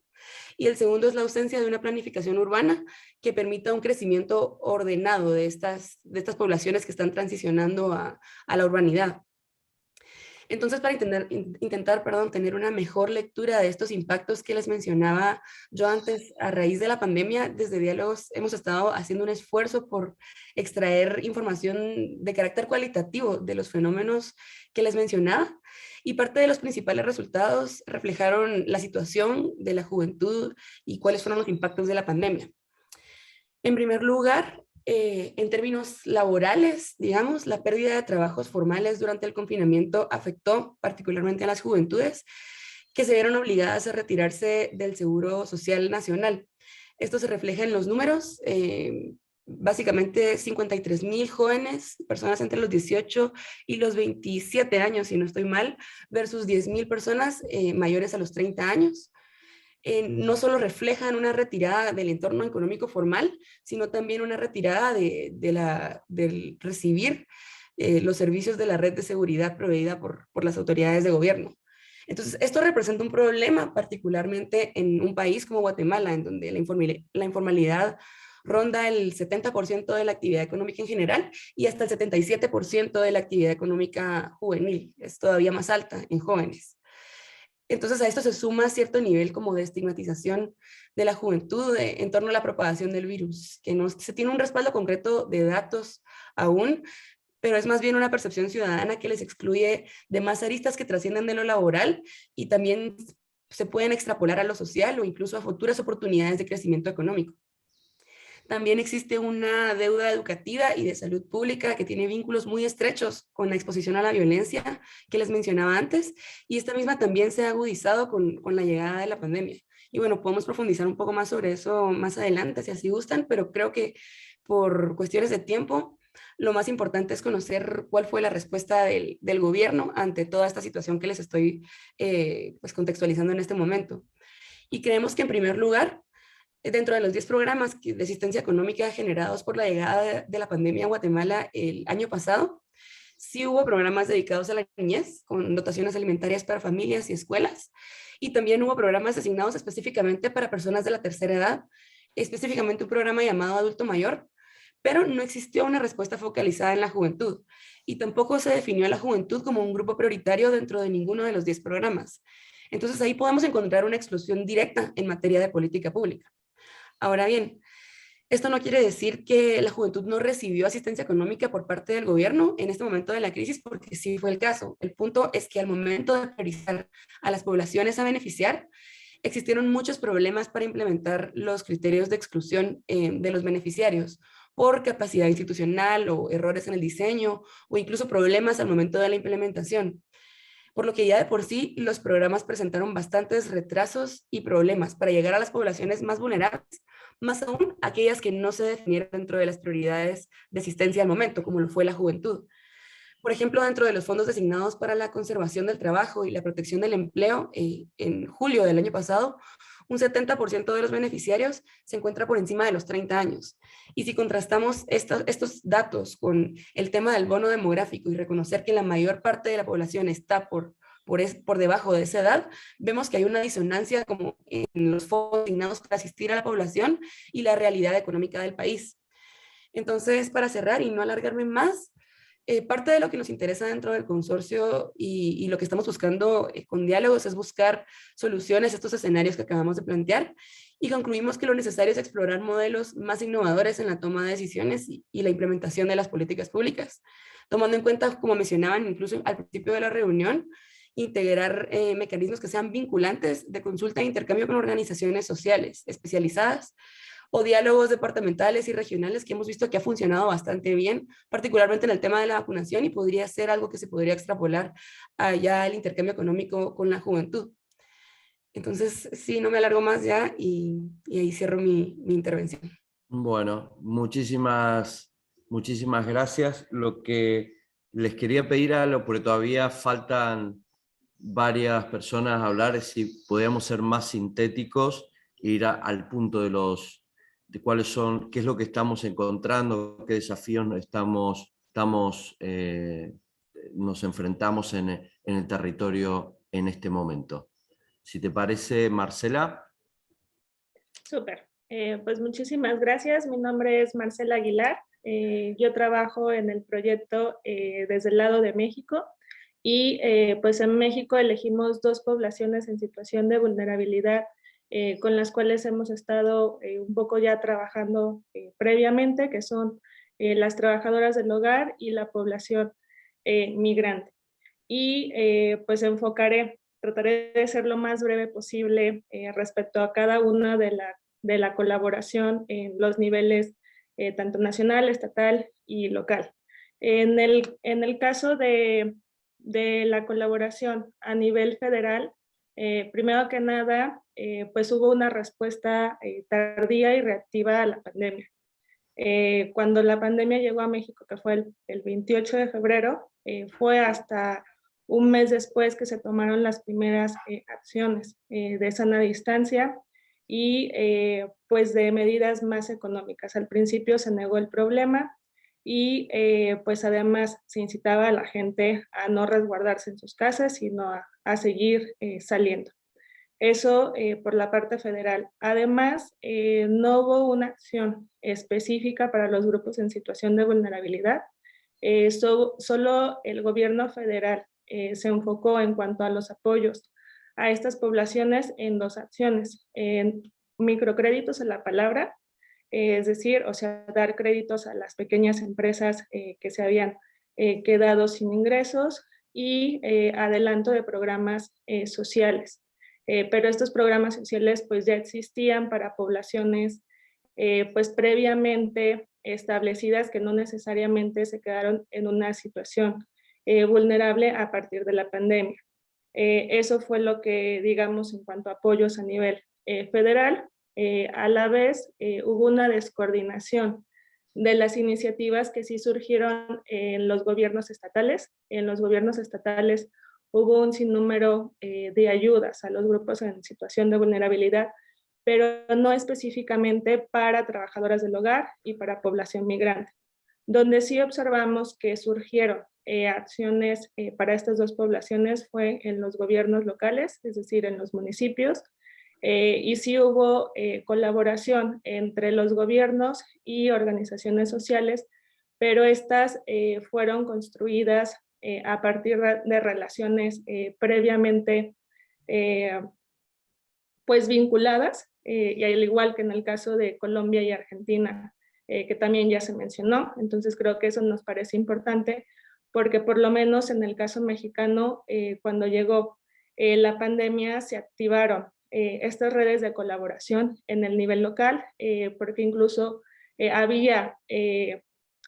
y el segundo es la ausencia de una planificación urbana que permita un crecimiento ordenado de estas poblaciones que están transicionando a la urbanidad. Entonces, para intentar tener una mejor lectura de estos impactos que les mencionaba yo antes, a raíz de la pandemia, desde Diálogos hemos estado haciendo un esfuerzo por extraer información de carácter cualitativo de los fenómenos que les mencionaba, y parte de los principales resultados reflejaron la situación de la juventud y cuáles fueron los impactos de la pandemia. En primer lugar, en términos laborales, digamos, la pérdida de trabajos formales durante el confinamiento afectó particularmente a las juventudes que se vieron obligadas a retirarse del Seguro Social Nacional. Esto se refleja en los números. Básicamente 53,000 jóvenes, personas entre los 18 y los 27 años, si no estoy mal, versus 10,000 personas mayores a los 30 años. No solo reflejan una retirada del entorno económico formal, sino también una retirada del recibir los servicios de la red de seguridad proveída por las autoridades de gobierno. Entonces, esto representa un problema particularmente en un país como Guatemala, en donde la informalidad ronda el 70% de la actividad económica en general y hasta el 77% de la actividad económica juvenil. Es todavía más alta en jóvenes. Entonces a esto se suma cierto nivel como de estigmatización de la juventud en torno a la propagación del virus, que no se tiene un respaldo concreto de datos aún, pero es más bien una percepción ciudadana que les excluye de más aristas que trascienden de lo laboral y también se pueden extrapolar a lo social o incluso a futuras oportunidades de crecimiento económico. También existe una deuda educativa y de salud pública que tiene vínculos muy estrechos con la exposición a la violencia que les mencionaba antes, y esta misma también se ha agudizado con la llegada de la pandemia. Y bueno, podemos profundizar un poco más sobre eso más adelante, si así gustan, pero creo que por cuestiones de tiempo, lo más importante es conocer cuál fue la respuesta del gobierno ante toda esta situación que les estoy pues contextualizando en este momento. Y creemos que en primer lugar, dentro de los 10 programas de asistencia económica generados por la llegada de la pandemia a Guatemala el año pasado, sí hubo programas dedicados a la niñez, con dotaciones alimentarias para familias y escuelas, y también hubo programas designados específicamente para personas de la tercera edad, específicamente un programa llamado Adulto Mayor, pero no existió una respuesta focalizada en la juventud, y tampoco se definió a la juventud como un grupo prioritario dentro de ninguno de los 10 programas. Entonces ahí podemos encontrar una exclusión directa en materia de política pública. Ahora bien, esto no quiere decir que la juventud no recibió asistencia económica por parte del gobierno en este momento de la crisis, porque sí fue el caso. El punto es que al momento de priorizar a las poblaciones a beneficiar, existieron muchos problemas para implementar los criterios de exclusión de los beneficiarios por capacidad institucional o errores en el diseño o incluso problemas al momento de la implementación. Por lo que ya de por sí los programas presentaron bastantes retrasos y problemas para llegar a las poblaciones más vulnerables, más aún aquellas que no se definieron dentro de las prioridades de asistencia al momento, como lo fue la juventud. Por ejemplo, dentro de los fondos designados para la conservación del trabajo y la protección del empleo, en julio del año pasado, un 70% de los beneficiarios se encuentra por encima de los 30 años. Y si contrastamos estos datos con el tema del bono demográfico y reconocer que la mayor parte de la población está por debajo de esa edad, vemos que hay una disonancia como en los fondos designados para asistir a la población y la realidad económica del país. Entonces, para cerrar y no alargarme más, parte de lo que nos interesa dentro del consorcio y lo que estamos buscando con diálogos es buscar soluciones a estos escenarios que acabamos de plantear, y concluimos que lo necesario es explorar modelos más innovadores en la toma de decisiones y la implementación de las políticas públicas, tomando en cuenta, como mencionaban incluso al principio de la reunión, integrar mecanismos que sean vinculantes de consulta e intercambio con organizaciones sociales especializadas o diálogos departamentales y regionales, que hemos visto que ha funcionado bastante bien, particularmente en el tema de la vacunación, y podría ser algo que se podría extrapolar allá al intercambio económico con la juventud. Entonces, sí, no me alargo más ya y ahí cierro mi intervención. Bueno, muchísimas gracias. Lo que les quería pedir porque todavía faltan varias personas a hablar, es si podíamos ser más sintéticos e ir al punto de cuáles son, qué es lo que estamos encontrando, qué desafíos nos enfrentamos en el territorio en este momento. Si te parece, Marcela. Súper. Pues muchísimas gracias. Mi nombre es Marcela Aguilar. Yo trabajo en el proyecto desde el lado de México, y pues en México elegimos 2 poblaciones en situación de vulnerabilidad con las cuales hemos estado un poco ya trabajando previamente, que son las trabajadoras del hogar y la población migrante. Y pues trataré de ser lo más breve posible respecto a cada una de la colaboración en los niveles tanto nacional, estatal y local. En el caso de la colaboración a nivel federal, primero que nada, pues hubo una respuesta tardía y reactiva a la pandemia. Cuando la pandemia llegó a México, que fue el 28 de febrero, fue hasta un mes después que se tomaron las primeras acciones de sana distancia y pues de medidas más económicas. Al principio se negó el problema y pues además se incitaba a la gente a no resguardarse en sus casas, sino a seguir saliendo. Eso por la parte federal. Además, no hubo una acción específica para los grupos en situación de vulnerabilidad. Solo el gobierno federal se enfocó en cuanto a los apoyos a estas poblaciones en 2 acciones. En microcréditos a la palabra, es decir, o sea, dar créditos a las pequeñas empresas que se habían quedado sin ingresos, y adelanto de programas sociales. Pero estos programas sociales pues ya existían para poblaciones pues previamente establecidas, que no necesariamente se quedaron en una situación vulnerable a partir de la pandemia. Eso fue lo que, digamos, en cuanto a apoyos a nivel federal. A la vez hubo una descoordinación de las iniciativas que sí surgieron en los gobiernos estatales. En los gobiernos estatales hubo un sinnúmero de ayudas a los grupos en situación de vulnerabilidad, pero no específicamente para trabajadoras del hogar y para población migrante. Donde sí observamos que surgieron acciones para estas dos poblaciones fue en los gobiernos locales, es decir, en los municipios, y sí hubo colaboración entre los gobiernos y organizaciones sociales, pero estas fueron construidas a partir de relaciones previamente pues vinculadas, y al igual que en el caso de Colombia y Argentina, que también ya se mencionó. Entonces creo que eso nos parece importante, porque por lo menos en el caso mexicano, cuando llegó la pandemia, se activaron estas redes de colaboración en el nivel local, porque incluso había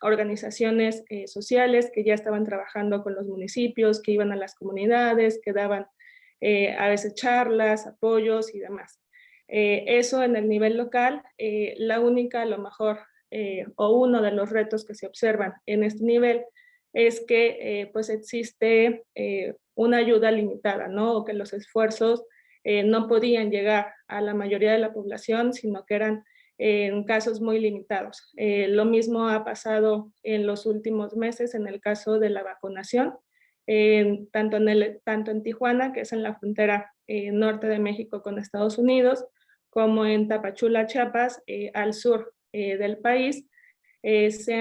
organizaciones sociales que ya estaban trabajando con los municipios, que iban a las comunidades, que daban a veces charlas, apoyos y demás. Eso en el nivel local, la única, a lo mejor, o uno de los retos que se observan en este nivel es que pues existe una ayuda limitada, ¿no? O que los esfuerzos no podían llegar a la mayoría de la población, sino que eran en casos muy limitados. Lo mismo ha pasado en los últimos meses en el caso de la vacunación, tanto en Tijuana, que es en la frontera norte de México con Estados Unidos, como en Tapachula, Chiapas, al sur del país, se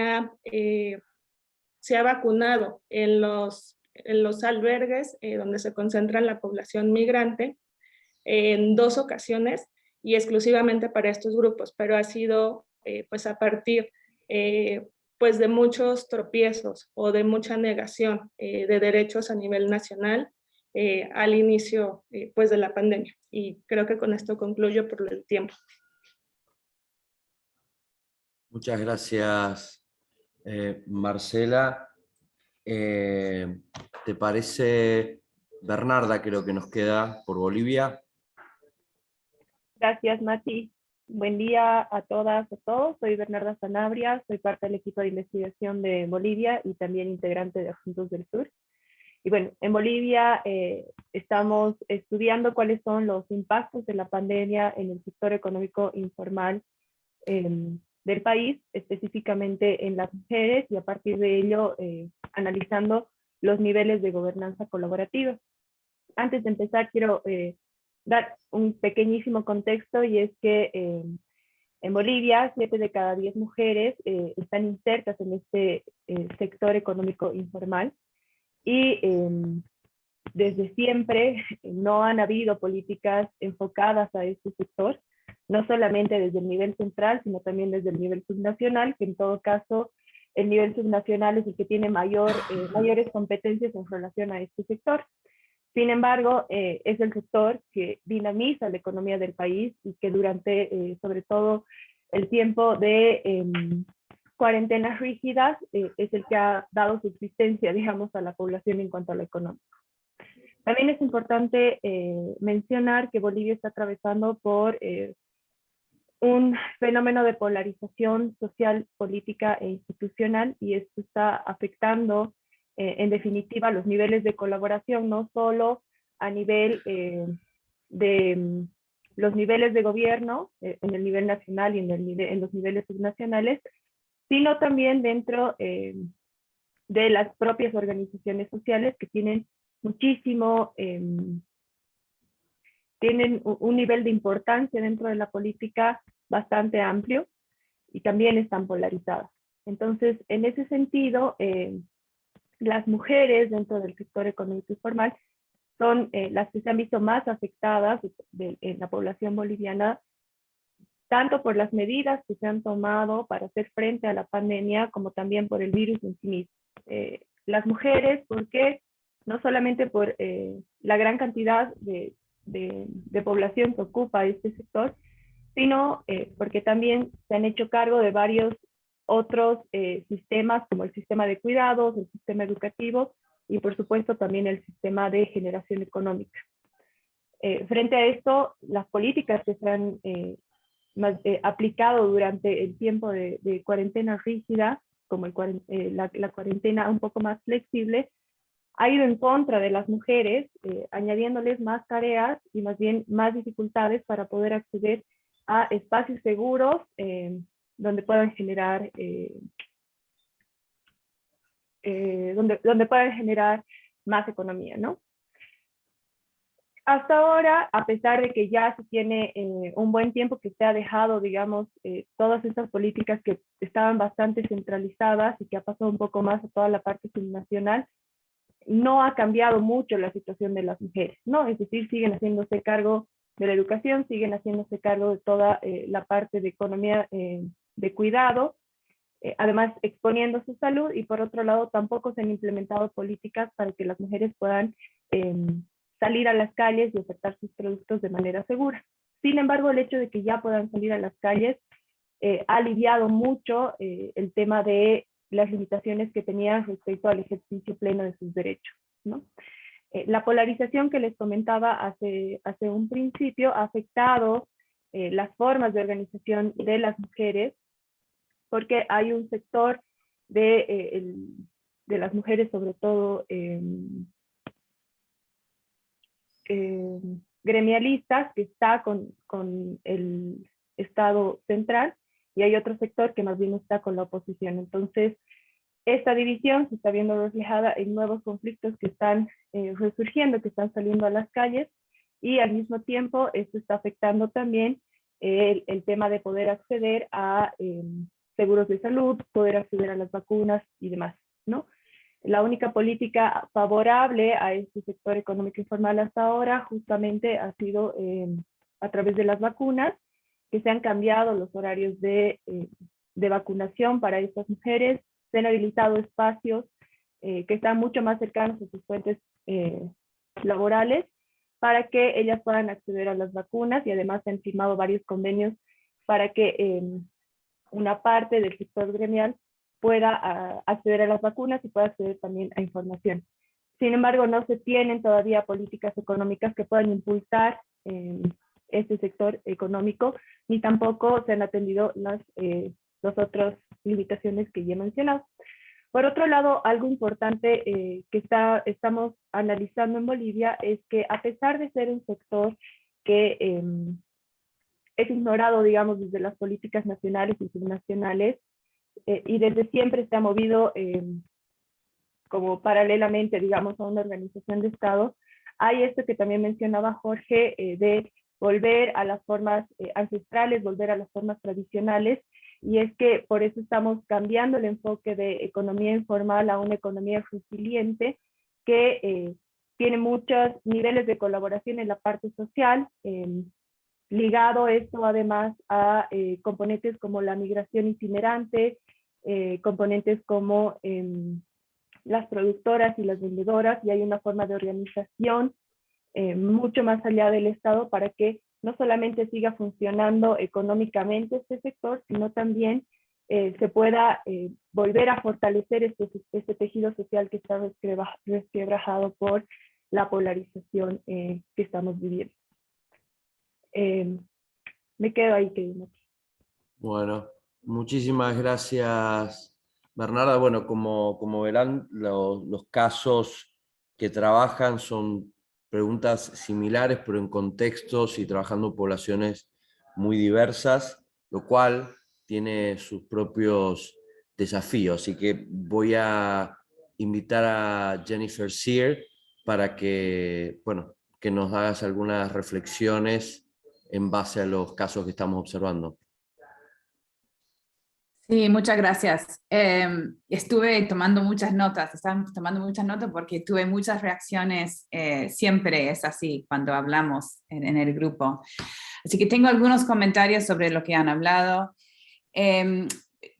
ha vacunado en los albergues donde se concentra la población migrante en 2 ocasiones y exclusivamente para estos grupos, pero ha sido pues a partir pues de muchos tropiezos o de mucha negación de derechos a nivel nacional al inicio pues de la pandemia. Y creo que con esto concluyo por el tiempo. Muchas gracias, Marcela. ¿Te parece, Bernarda, creo que nos queda por Bolivia? Gracias, Mati. Buen día a todas y a todos. Soy Bernarda Sanabria, soy parte del equipo de investigación de Bolivia y también integrante de Asuntos del Sur. Y bueno, en Bolivia estamos estudiando cuáles son los impactos de la pandemia en el sector económico informal del país, específicamente en las mujeres, y a partir de ello analizando los niveles de gobernanza colaborativa. Antes de empezar, quiero dar un pequeñísimo contexto, y es que en Bolivia 7 de cada 10 mujeres están insertas en este sector económico informal, y desde siempre no han habido políticas enfocadas a este sector, no solamente desde el nivel central, sino también desde el nivel subnacional, que en todo caso el nivel subnacional es el que tiene mayores competencias en relación a este sector. Sin embargo, es el sector que dinamiza la economía del país y que durante, sobre todo, el tiempo de cuarentenas rígidas, es el que ha dado subsistencia, digamos, a la población en cuanto a lo económico. También es importante mencionar que Bolivia está atravesando por un fenómeno de polarización social, política e institucional, y esto está afectando en definitiva los niveles de colaboración, no solo a nivel de los niveles de gobierno, en el nivel nacional y en los niveles subnacionales, sino también dentro de las propias organizaciones sociales, que tienen muchísimo, tienen un nivel de importancia dentro de la política bastante amplio, y también están polarizadas. Entonces, en ese sentido, las mujeres dentro del sector económico informal son las que se han visto más afectadas en la población boliviana, tanto por las medidas que se han tomado para hacer frente a la pandemia, como también por el virus en sí mismo. Las mujeres, ¿por qué? No solamente por la gran cantidad de población que ocupa este sector, sino porque también se han hecho cargo de varios otros sistemas, como el sistema de cuidados, el sistema educativo y por supuesto también el sistema de generación económica. Frente a esto, las políticas que se han aplicado durante el tiempo de cuarentena rígida, como la cuarentena un poco más flexible, ha ido en contra de las mujeres, añadiéndoles más tareas y más bien más dificultades para poder acceder a espacios seguros donde puedan generar donde puedan generar más economía, ¿no? Hasta ahora, a pesar de que ya se tiene un buen tiempo que se ha dejado, digamos, todas estas políticas que estaban bastante centralizadas y que ha pasado un poco más a toda la parte subnacional, no ha cambiado mucho la situación de las mujeres, ¿no? Es decir, siguen haciéndose cargo de la educación, siguen haciéndose cargo de toda la parte de economía de cuidado, además exponiendo su salud, y por otro lado tampoco se han implementado políticas para que las mujeres puedan salir a las calles y ofertar sus productos de manera segura. Sin embargo, el hecho de que ya puedan salir a las calles ha aliviado mucho el tema de las limitaciones que tenían respecto al ejercicio pleno de sus derechos, ¿no? La polarización que les comentaba hace un principio ha afectado las formas de organización de las mujeres, porque hay un sector de las mujeres, sobre todo gremialistas, que está con el Estado central, y hay otro sector que más bien está con la oposición. Entonces, esta división se está viendo reflejada en nuevos conflictos que están resurgiendo, que están saliendo a las calles, y al mismo tiempo esto está afectando también el tema de poder acceder a seguros de salud, poder acceder a las vacunas y demás, ¿no? La única política favorable a este sector económico informal hasta ahora justamente ha sido a través de las vacunas, que se han cambiado los horarios de vacunación para estas mujeres, se han habilitado espacios que están mucho más cercanos a sus fuentes laborales para que ellas puedan acceder a las vacunas, y además se han firmado varios convenios para que una parte del sector gremial pueda acceder a las vacunas y pueda acceder también a información. Sin embargo, no se tienen todavía políticas económicas que puedan impulsar este sector económico, ni tampoco se han atendido las otras limitaciones que ya he mencionado. Por otro lado, algo importante que estamos analizando en Bolivia es que, a pesar de ser un sector que es ignorado, digamos, desde las políticas nacionales y subnacionales, y desde siempre se ha movido como paralelamente, digamos, a una organización de Estado, hay esto que también mencionaba Jorge, de volver a las formas ancestrales, volver a las formas tradicionales, y es que por eso estamos cambiando el enfoque de economía informal a una economía resiliente que tiene muchos niveles de colaboración en la parte social, ligado esto además a componentes como la migración itinerante, componentes como las productoras y las vendedoras, y hay una forma de organización mucho más allá del Estado para que no solamente siga funcionando económicamente este sector, sino también se pueda volver a fortalecer este tejido social que está resquebrajado por la polarización que estamos viviendo. Me quedo ahí, querido. Bueno, muchísimas gracias, Bernarda. Bueno, como verán, los casos que trabajan son preguntas similares, pero en contextos y trabajando en poblaciones muy diversas, lo cual tiene sus propios desafíos. Así que voy a invitar a Jennifer Sear para que, bueno, que nos hagas algunas reflexiones en base a los casos que estamos observando. Sí, muchas gracias. Estuve tomando muchas notas, estaba tomando muchas notas porque tuve muchas reacciones, siempre es así cuando hablamos en el grupo. Así que tengo algunos comentarios sobre lo que han hablado.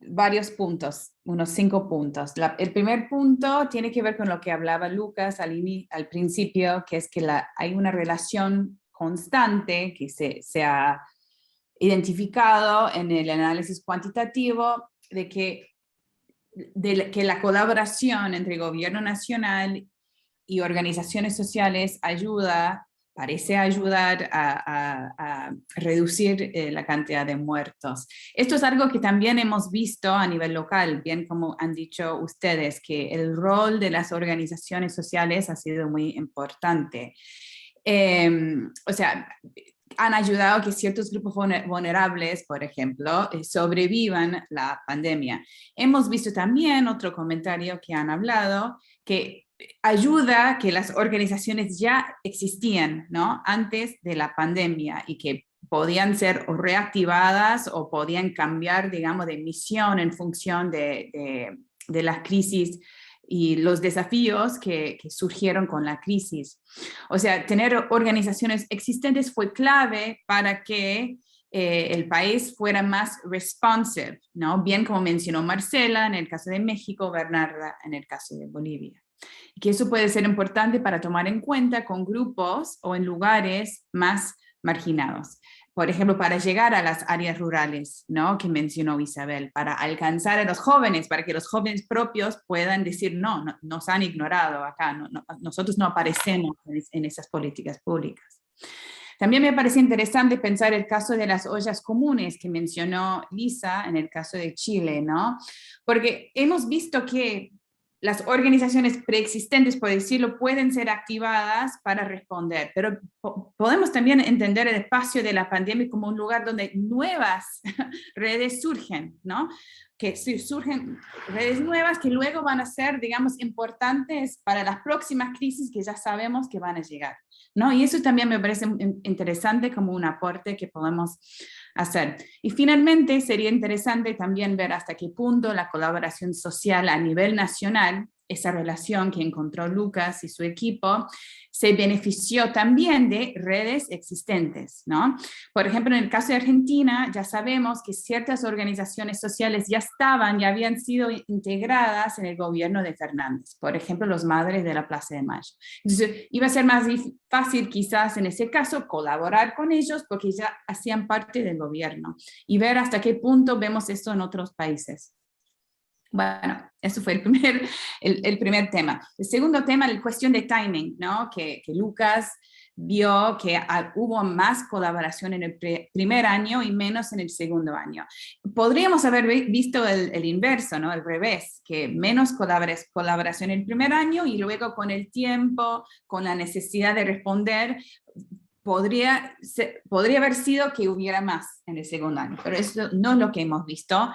Varios puntos, unos 5 puntos. El primer punto tiene que ver con lo que hablaba Lucas al principio, que es que hay una relación constante que se ha identificado en el análisis cuantitativo de que la colaboración entre gobierno nacional y organizaciones sociales ayuda parece ayudar a reducir la cantidad de muertos. Esto es algo que también hemos visto a nivel local, bien como han dicho ustedes, que el rol de las organizaciones sociales ha sido muy importante. O sea, han ayudado a que ciertos grupos vulnerables, por ejemplo, sobrevivan la pandemia. Hemos visto también otro comentario que han hablado, que ayuda que las organizaciones ya existían, ¿no?, antes de la pandemia y que podían ser reactivadas o podían cambiar, digamos, de misión en función de las crisis y los desafíos que surgieron con la crisis. O sea, tener organizaciones existentes fue clave para que el país fuera más responsive, ¿no? Bien como mencionó Marcela en el caso de México, Bernarda en el caso de Bolivia. Y que eso puede ser importante para tomar en cuenta con grupos o en lugares más marginados. Por ejemplo, para llegar a las áreas rurales, ¿no?, que mencionó Isabel, para alcanzar a los jóvenes, para que los jóvenes propios puedan decir, no, nos han ignorado acá, nosotros no aparecemos en esas políticas públicas. También me parece interesante pensar el caso de las ollas comunes que mencionó Lisa en el caso de Chile, ¿no? Porque hemos visto que las organizaciones preexistentes, por decirlo, pueden ser activadas para responder, pero podemos también entender el espacio de la pandemia como un lugar donde nuevas redes surgen, ¿no? Que surgen redes nuevas que luego van a ser, digamos, importantes para las próximas crisis que ya sabemos que van a llegar, ¿no? Y eso también me parece interesante como un aporte que podemos hacer. Y finalmente sería interesante también ver hasta qué punto la colaboración social a nivel nacional, esa relación que encontró Lucas y su equipo, se benefició también de redes existentes, ¿no? Por ejemplo, en el caso de Argentina, ya sabemos que ciertas organizaciones sociales ya habían sido integradas en el gobierno de Fernández, por ejemplo, los Madres de la Plaza de Mayo. Entonces, iba a ser más fácil quizás en ese caso colaborar con ellos porque ya hacían parte del gobierno y ver hasta qué punto vemos esto en otros países. Bueno, eso fue el primer tema. El segundo tema, la cuestión de timing, ¿no? Que Lucas vio que hubo más colaboración en el primer año y menos en el segundo año. Podríamos haber visto el inverso, ¿no? El revés, que menos colaboración en el primer año y luego con el tiempo, con la necesidad de responder, podría haber sido que hubiera más en el segundo año, pero eso no es lo que hemos visto.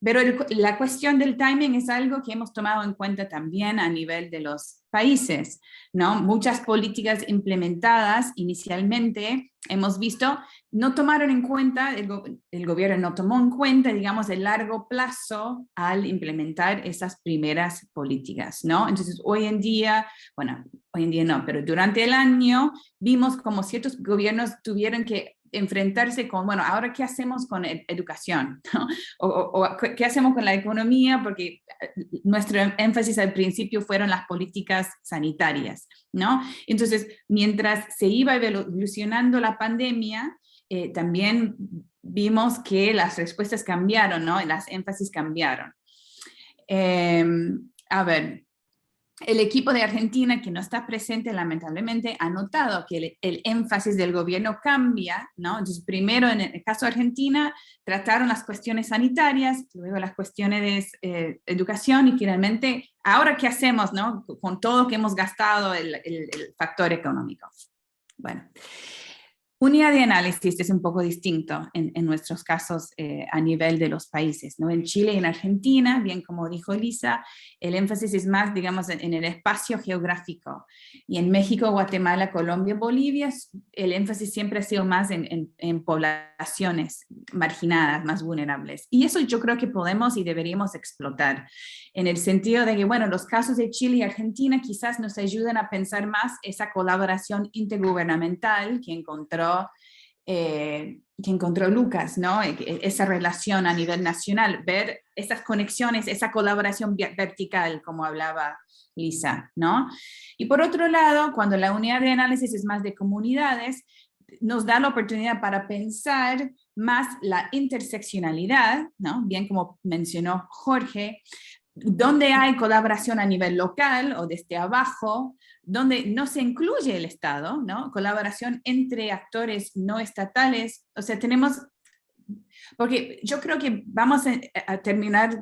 Pero la cuestión del timing es algo que hemos tomado en cuenta también a nivel de los países, ¿no? Muchas políticas implementadas inicialmente, hemos visto, no tomaron en cuenta, el gobierno no tomó en cuenta, digamos, el largo plazo al implementar esas primeras políticas, ¿no? Entonces, hoy en día no, pero durante el año vimos como ciertos gobiernos tuvieron que enfrentarse con, bueno, ahora qué hacemos con educación, ¿no? o qué hacemos con la economía, porque nuestro énfasis al principio fueron las políticas sanitarias, ¿no? Entonces, mientras se iba evolucionando la pandemia, también vimos que las respuestas cambiaron, ¿no? Las énfasis cambiaron. A ver, el equipo de Argentina, que no está presente lamentablemente, ha notado que el énfasis del gobierno cambia, ¿no? Entonces, primero en el caso de Argentina, trataron las cuestiones sanitarias, luego las cuestiones de educación y finalmente, ahora qué hacemos, ¿no? Con todo lo que hemos gastado el factor económico. Bueno. Unidad de análisis es un poco distinto en nuestros casos a nivel de los países, ¿no? En Chile y en Argentina, bien como dijo Lisa, el énfasis es más, digamos, en el espacio geográfico. Y en México, Guatemala, Colombia, Bolivia, el énfasis siempre ha sido más en poblaciones marginadas, más vulnerables. Y eso yo creo que podemos y deberíamos explotar, en el sentido de que, bueno, los casos de Chile y Argentina quizás nos ayuden a pensar más esa colaboración intergubernamental que encontró Lucas, ¿no? Esa relación a nivel nacional, ver esas conexiones, esa colaboración vertical, como hablaba Lisa, ¿no? Y por otro lado, cuando la unidad de análisis es más de comunidades, nos da la oportunidad para pensar más la interseccionalidad, ¿no? Bien como mencionó Jorge, donde hay colaboración a nivel local o desde abajo, donde no se incluye el Estado, ¿no? Colaboración entre actores no estatales, o sea, tenemos, porque yo creo que vamos a terminar,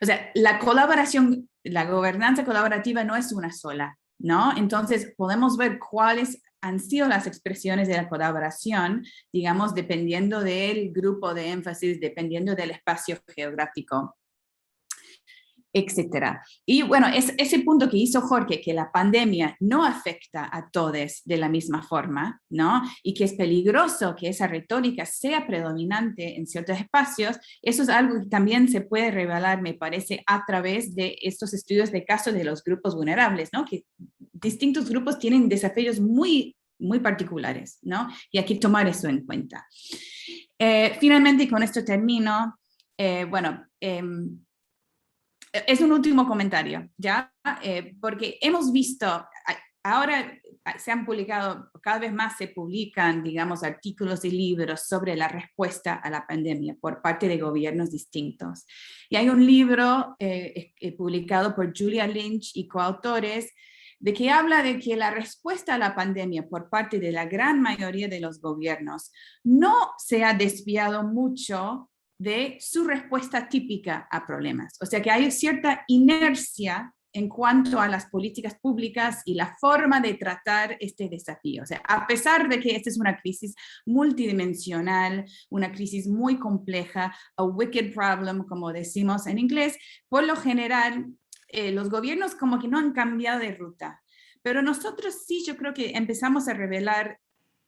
o sea, la colaboración, la gobernanza colaborativa no es una sola, ¿no? Entonces podemos ver cuáles han sido las expresiones de la colaboración, digamos, dependiendo del grupo de énfasis, dependiendo del espacio geográfico, etcétera. Y bueno, es ese punto que hizo Jorge, que la pandemia no afecta a todos de la misma forma, ¿no? Y que es peligroso que esa retórica sea predominante en ciertos espacios. Eso es algo que también se puede revelar, me parece, a través de estos estudios de casos de los grupos vulnerables, ¿no? Que distintos grupos tienen desafíos muy particulares, ¿no? Y hay que tomar eso en cuenta. Finalmente, y con esto termino, bueno, es un último comentario, ¿ya? Porque hemos visto, ahora se han publicado, cada vez más se publican, digamos, artículos y libros sobre la respuesta a la pandemia por parte de gobiernos distintos. Y hay un libro publicado por Julia Lynch y coautores, de que habla de que la respuesta a la pandemia por parte de la gran mayoría de los gobiernos no se ha desviado mucho de su respuesta típica a problemas. O sea que hay cierta inercia en cuanto a las políticas públicas y la forma de tratar este desafío. O sea, a pesar de que esta es una crisis multidimensional, una crisis muy compleja, a wicked problem, como decimos en inglés, por lo general, los gobiernos como que no han cambiado de ruta. Pero nosotros sí, yo creo que empezamos a revelar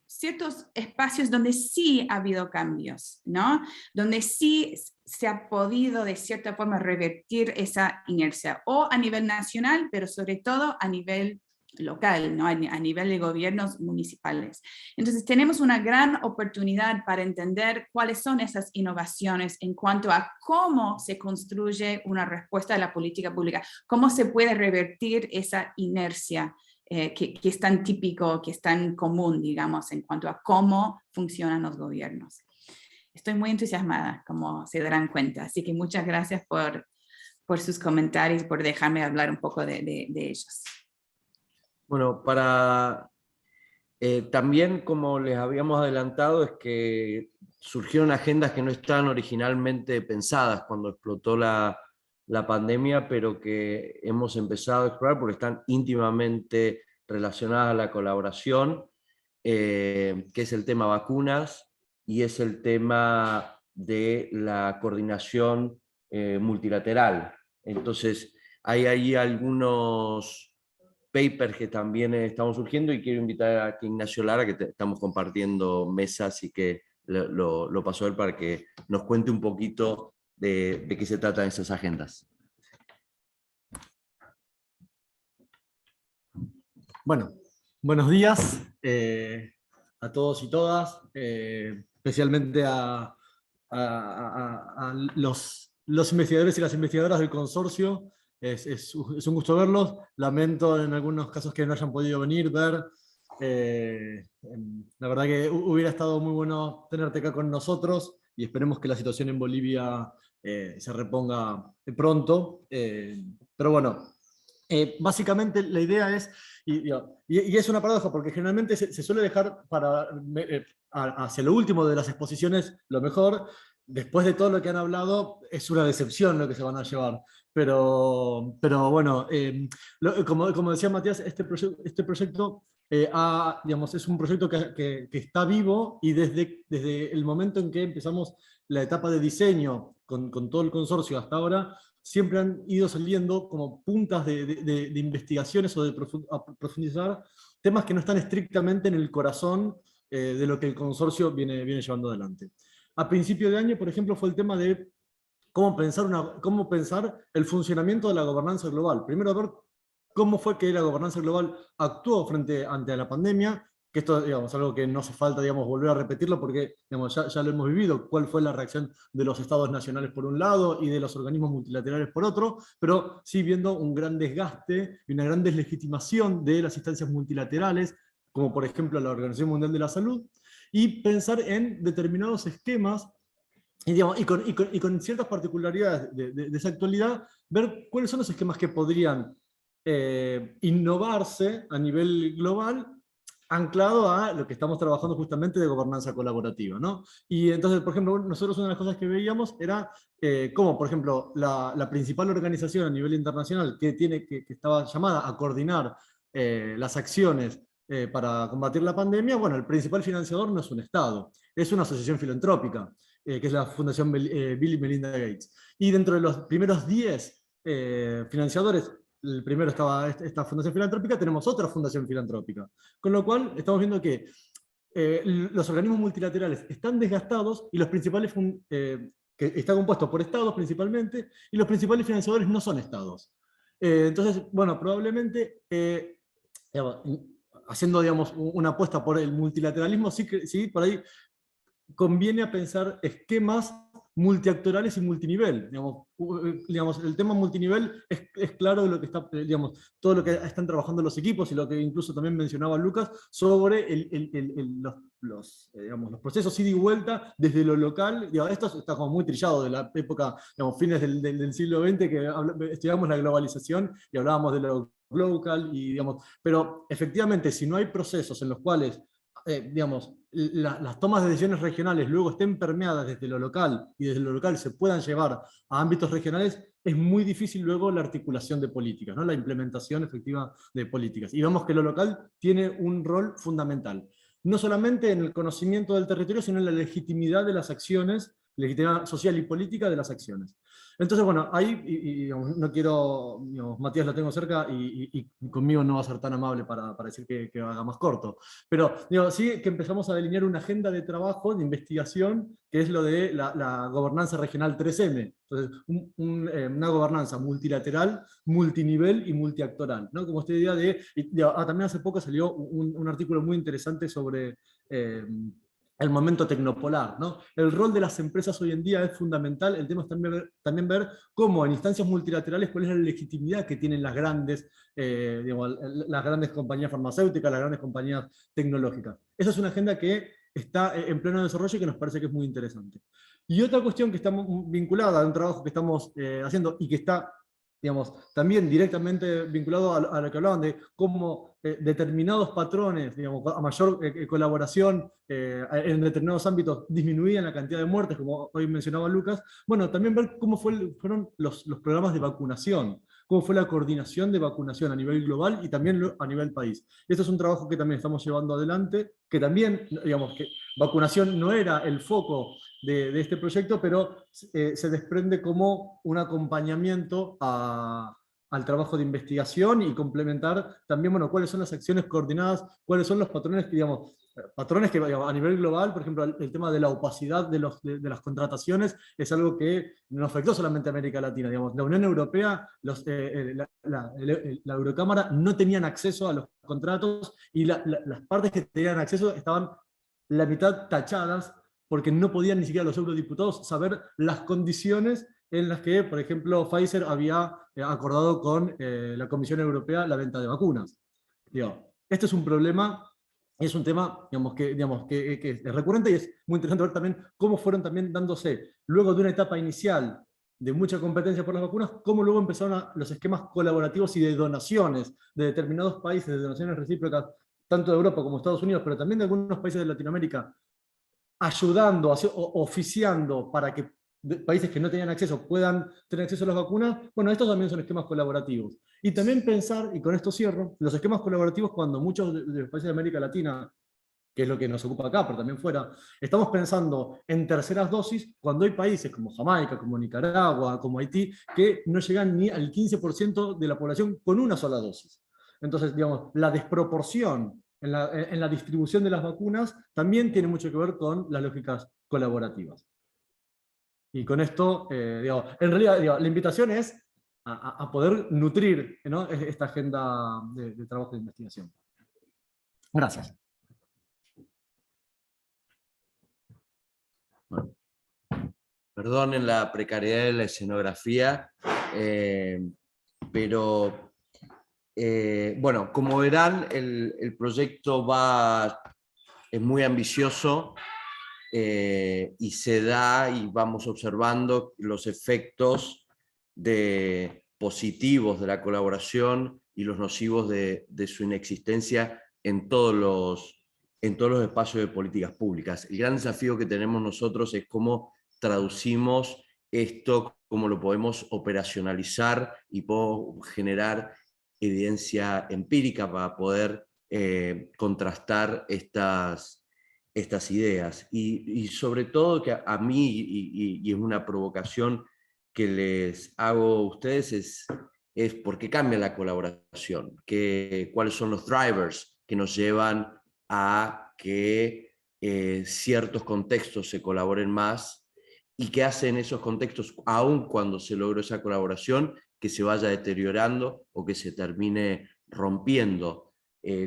ciertos espacios donde sí ha habido cambios, ¿no? Donde sí se ha podido de cierta forma revertir esa inercia, o a nivel nacional, pero sobre todo a nivel local, ¿no? A nivel de gobiernos municipales. Entonces tenemos una gran oportunidad para entender cuáles son esas innovaciones en cuanto a cómo se construye una respuesta a la política pública, cómo se puede revertir esa inercia que es tan típico, que es tan común, digamos, en cuanto a cómo funcionan los gobiernos. Estoy muy entusiasmada, como se darán cuenta, así que muchas gracias por sus comentarios, por dejarme hablar un poco de ellos. Bueno, también, como les habíamos adelantado, es que surgieron agendas que no estaban originalmente pensadas cuando explotó la pandemia, pero que hemos empezado a explorar porque están íntimamente relacionadas a la colaboración, que es el tema vacunas y es el tema de la coordinación multilateral. Entonces, hay ahí algunos papers que también estamos surgiendo, y quiero invitar a Ignacio Lara, que estamos compartiendo mesas, y que lo paso a él para que nos cuente un poquito de qué se tratan esas agendas. Bueno, buenos días a todos y todas, especialmente a los investigadores y las investigadoras del consorcio. Es un gusto verlos. Lamento en algunos casos que no hayan podido venir, ver. La verdad que hubiera estado muy bueno tenerte acá con nosotros, y esperemos que la situación en Bolivia se reponga pronto. Pero bueno, básicamente la idea es, y es una paradoja, porque generalmente se suele dejar hacia lo último de las exposiciones lo mejor. Después de todo lo que han hablado, es una decepción lo que se van a llevar. Pero bueno, como decía Matías, este proyecto digamos, es un proyecto que está vivo, y desde el momento en que empezamos la etapa de diseño con todo el consorcio hasta ahora, siempre han ido saliendo como puntas de investigaciones o de profundizar temas que no están estrictamente en el corazón de lo que el consorcio viene llevando adelante. A principio de año, por ejemplo, fue el tema de cómo pensar el funcionamiento de la gobernanza global. Primero, ver cómo fue que la gobernanza global actuó ante la pandemia, que esto, digamos, es algo que no hace falta, digamos, volver a repetirlo, porque, digamos, ya lo hemos vivido, cuál fue la reacción de los estados nacionales por un lado y de los organismos multilaterales por otro, pero sí viendo un gran desgaste y una gran deslegitimación de las instancias multilaterales, como por ejemplo la Organización Mundial de la Salud, y pensar en determinados esquemas y con ciertas particularidades de esa actualidad, ver cuáles son los esquemas que podrían innovarse a nivel global, anclado a lo que estamos trabajando justamente de gobernanza colaborativa, ¿no? Y entonces, por ejemplo, nosotros una de las cosas que veíamos era cómo, por ejemplo, la principal organización a nivel internacional que estaba llamada a coordinar las acciones para combatir la pandemia, bueno, el principal financiador no es un Estado, es una asociación filantrópica, que es la Fundación Bill y Melinda Gates. Y dentro de los primeros 10 financiadores, el primero estaba esta fundación filantrópica, tenemos otra fundación filantrópica. Con lo cual, estamos viendo que los organismos multilaterales están desgastados y los principales, que está compuesto por estados principalmente, y los principales financiadores no son estados. Entonces, bueno, probablemente, haciendo, digamos, una apuesta por el multilateralismo, sí, por ahí conviene a pensar esquemas multiactorales y multinivel. Digamos, el tema multinivel es claro de lo que está, digamos, todo lo que están trabajando los equipos y lo que incluso también mencionaba Lucas sobre los procesos ida y vuelta desde lo local. Esto está como muy trillado de la época, digamos, fines del siglo XX, que estudiamos la globalización y hablábamos de lo local, y, digamos, pero efectivamente si no hay procesos en los cuales digamos, las tomas de decisiones regionales luego estén permeadas desde lo local y desde lo local se puedan llevar a ámbitos regionales, es muy difícil luego la articulación de políticas, ¿no? La implementación efectiva de políticas. Y vemos que lo local tiene un rol fundamental, no solamente en el conocimiento del territorio, sino en la legitimidad de las acciones, legitimidad social y política de las acciones. Entonces, bueno, ahí, digamos, no quiero, digamos, Matías lo tengo cerca y conmigo no va a ser tan amable para decir que haga más corto. Pero digo, sí que empezamos a delinear una agenda de trabajo, de investigación, que es lo de la gobernanza regional 3M. Entonces, una gobernanza multilateral, multinivel y multiactoral, ¿no? Como esta idea de... también hace poco salió un artículo muy interesante sobre... el momento tecnopolar, ¿no? El rol de las empresas hoy en día es fundamental. El tema es también ver cómo en instancias multilaterales cuál es la legitimidad que tienen las grandes compañías farmacéuticas, las grandes compañías tecnológicas. Esa es una agenda que está en pleno desarrollo y que nos parece que es muy interesante. Y otra cuestión que está vinculada a un trabajo que estamos haciendo y que está, digamos, también directamente vinculado a lo que hablaban de cómo determinados patrones, digamos, a mayor colaboración en determinados ámbitos disminuían la cantidad de muertes, como hoy mencionaba Lucas. Bueno, también ver cómo fueron los programas de vacunación, cómo fue la coordinación de vacunación a nivel global y también a nivel país. Esto es un trabajo que también estamos llevando adelante, que también, digamos, que vacunación no era el foco de este proyecto, pero se desprende como un acompañamiento al trabajo de investigación y complementar también, bueno, cuáles son las acciones coordinadas, cuáles son los patrones que, digamos, digamos, a nivel global, por ejemplo, el tema de la opacidad de las contrataciones es algo que no afectó solamente a América Latina. Digamos, la Unión Europea, la Eurocámara no tenían acceso a los contratos y las partes que tenían acceso estaban la mitad tachadas porque no podían ni siquiera los eurodiputados saber las condiciones en las que, por ejemplo, Pfizer había acordado con la Comisión Europea la venta de vacunas. Este es un problema, es un tema, que es recurrente, y es muy interesante ver también cómo fueron también dándose, luego de una etapa inicial de mucha competencia por las vacunas, cómo luego empezaron los esquemas colaborativos y de donaciones de determinados países, de donaciones recíprocas, tanto de Europa como de Estados Unidos, pero también de algunos países de Latinoamérica, ayudando, oficiando para que países que no tenían acceso puedan tener acceso a las vacunas. Bueno, estos también son esquemas colaborativos. Y también pensar, y con esto cierro, los esquemas colaborativos cuando muchos de los países de América Latina, que es lo que nos ocupa acá, pero también fuera, estamos pensando en terceras dosis cuando hay países como Jamaica, como Nicaragua, como Haití, que no llegan ni al 15% de la población con una sola dosis. Entonces, digamos, la desproporción en la distribución de las vacunas también tiene mucho que ver con las lógicas colaborativas. Y con esto, en realidad, la invitación es a poder nutrir, ¿no?, esta agenda de trabajo de investigación. Gracias. Bueno, perdonen la precariedad de la escenografía, pero bueno, como verán, el proyecto es muy ambicioso y se da y vamos observando los efectos positivos de la colaboración y los nocivos de su inexistencia en todos los espacios de políticas públicas. El gran desafío que tenemos nosotros es cómo traducimos esto, cómo lo podemos operacionalizar y podemos generar evidencia empírica para poder contrastar estas ideas. Y sobre todo que a mí, y es una provocación que les hago a ustedes, es por qué cambia la colaboración, cuáles son los drivers que nos llevan a que ciertos contextos se colaboren más y qué hacen esos contextos, aun cuando se logró esa colaboración, que se vaya deteriorando o que se termine rompiendo.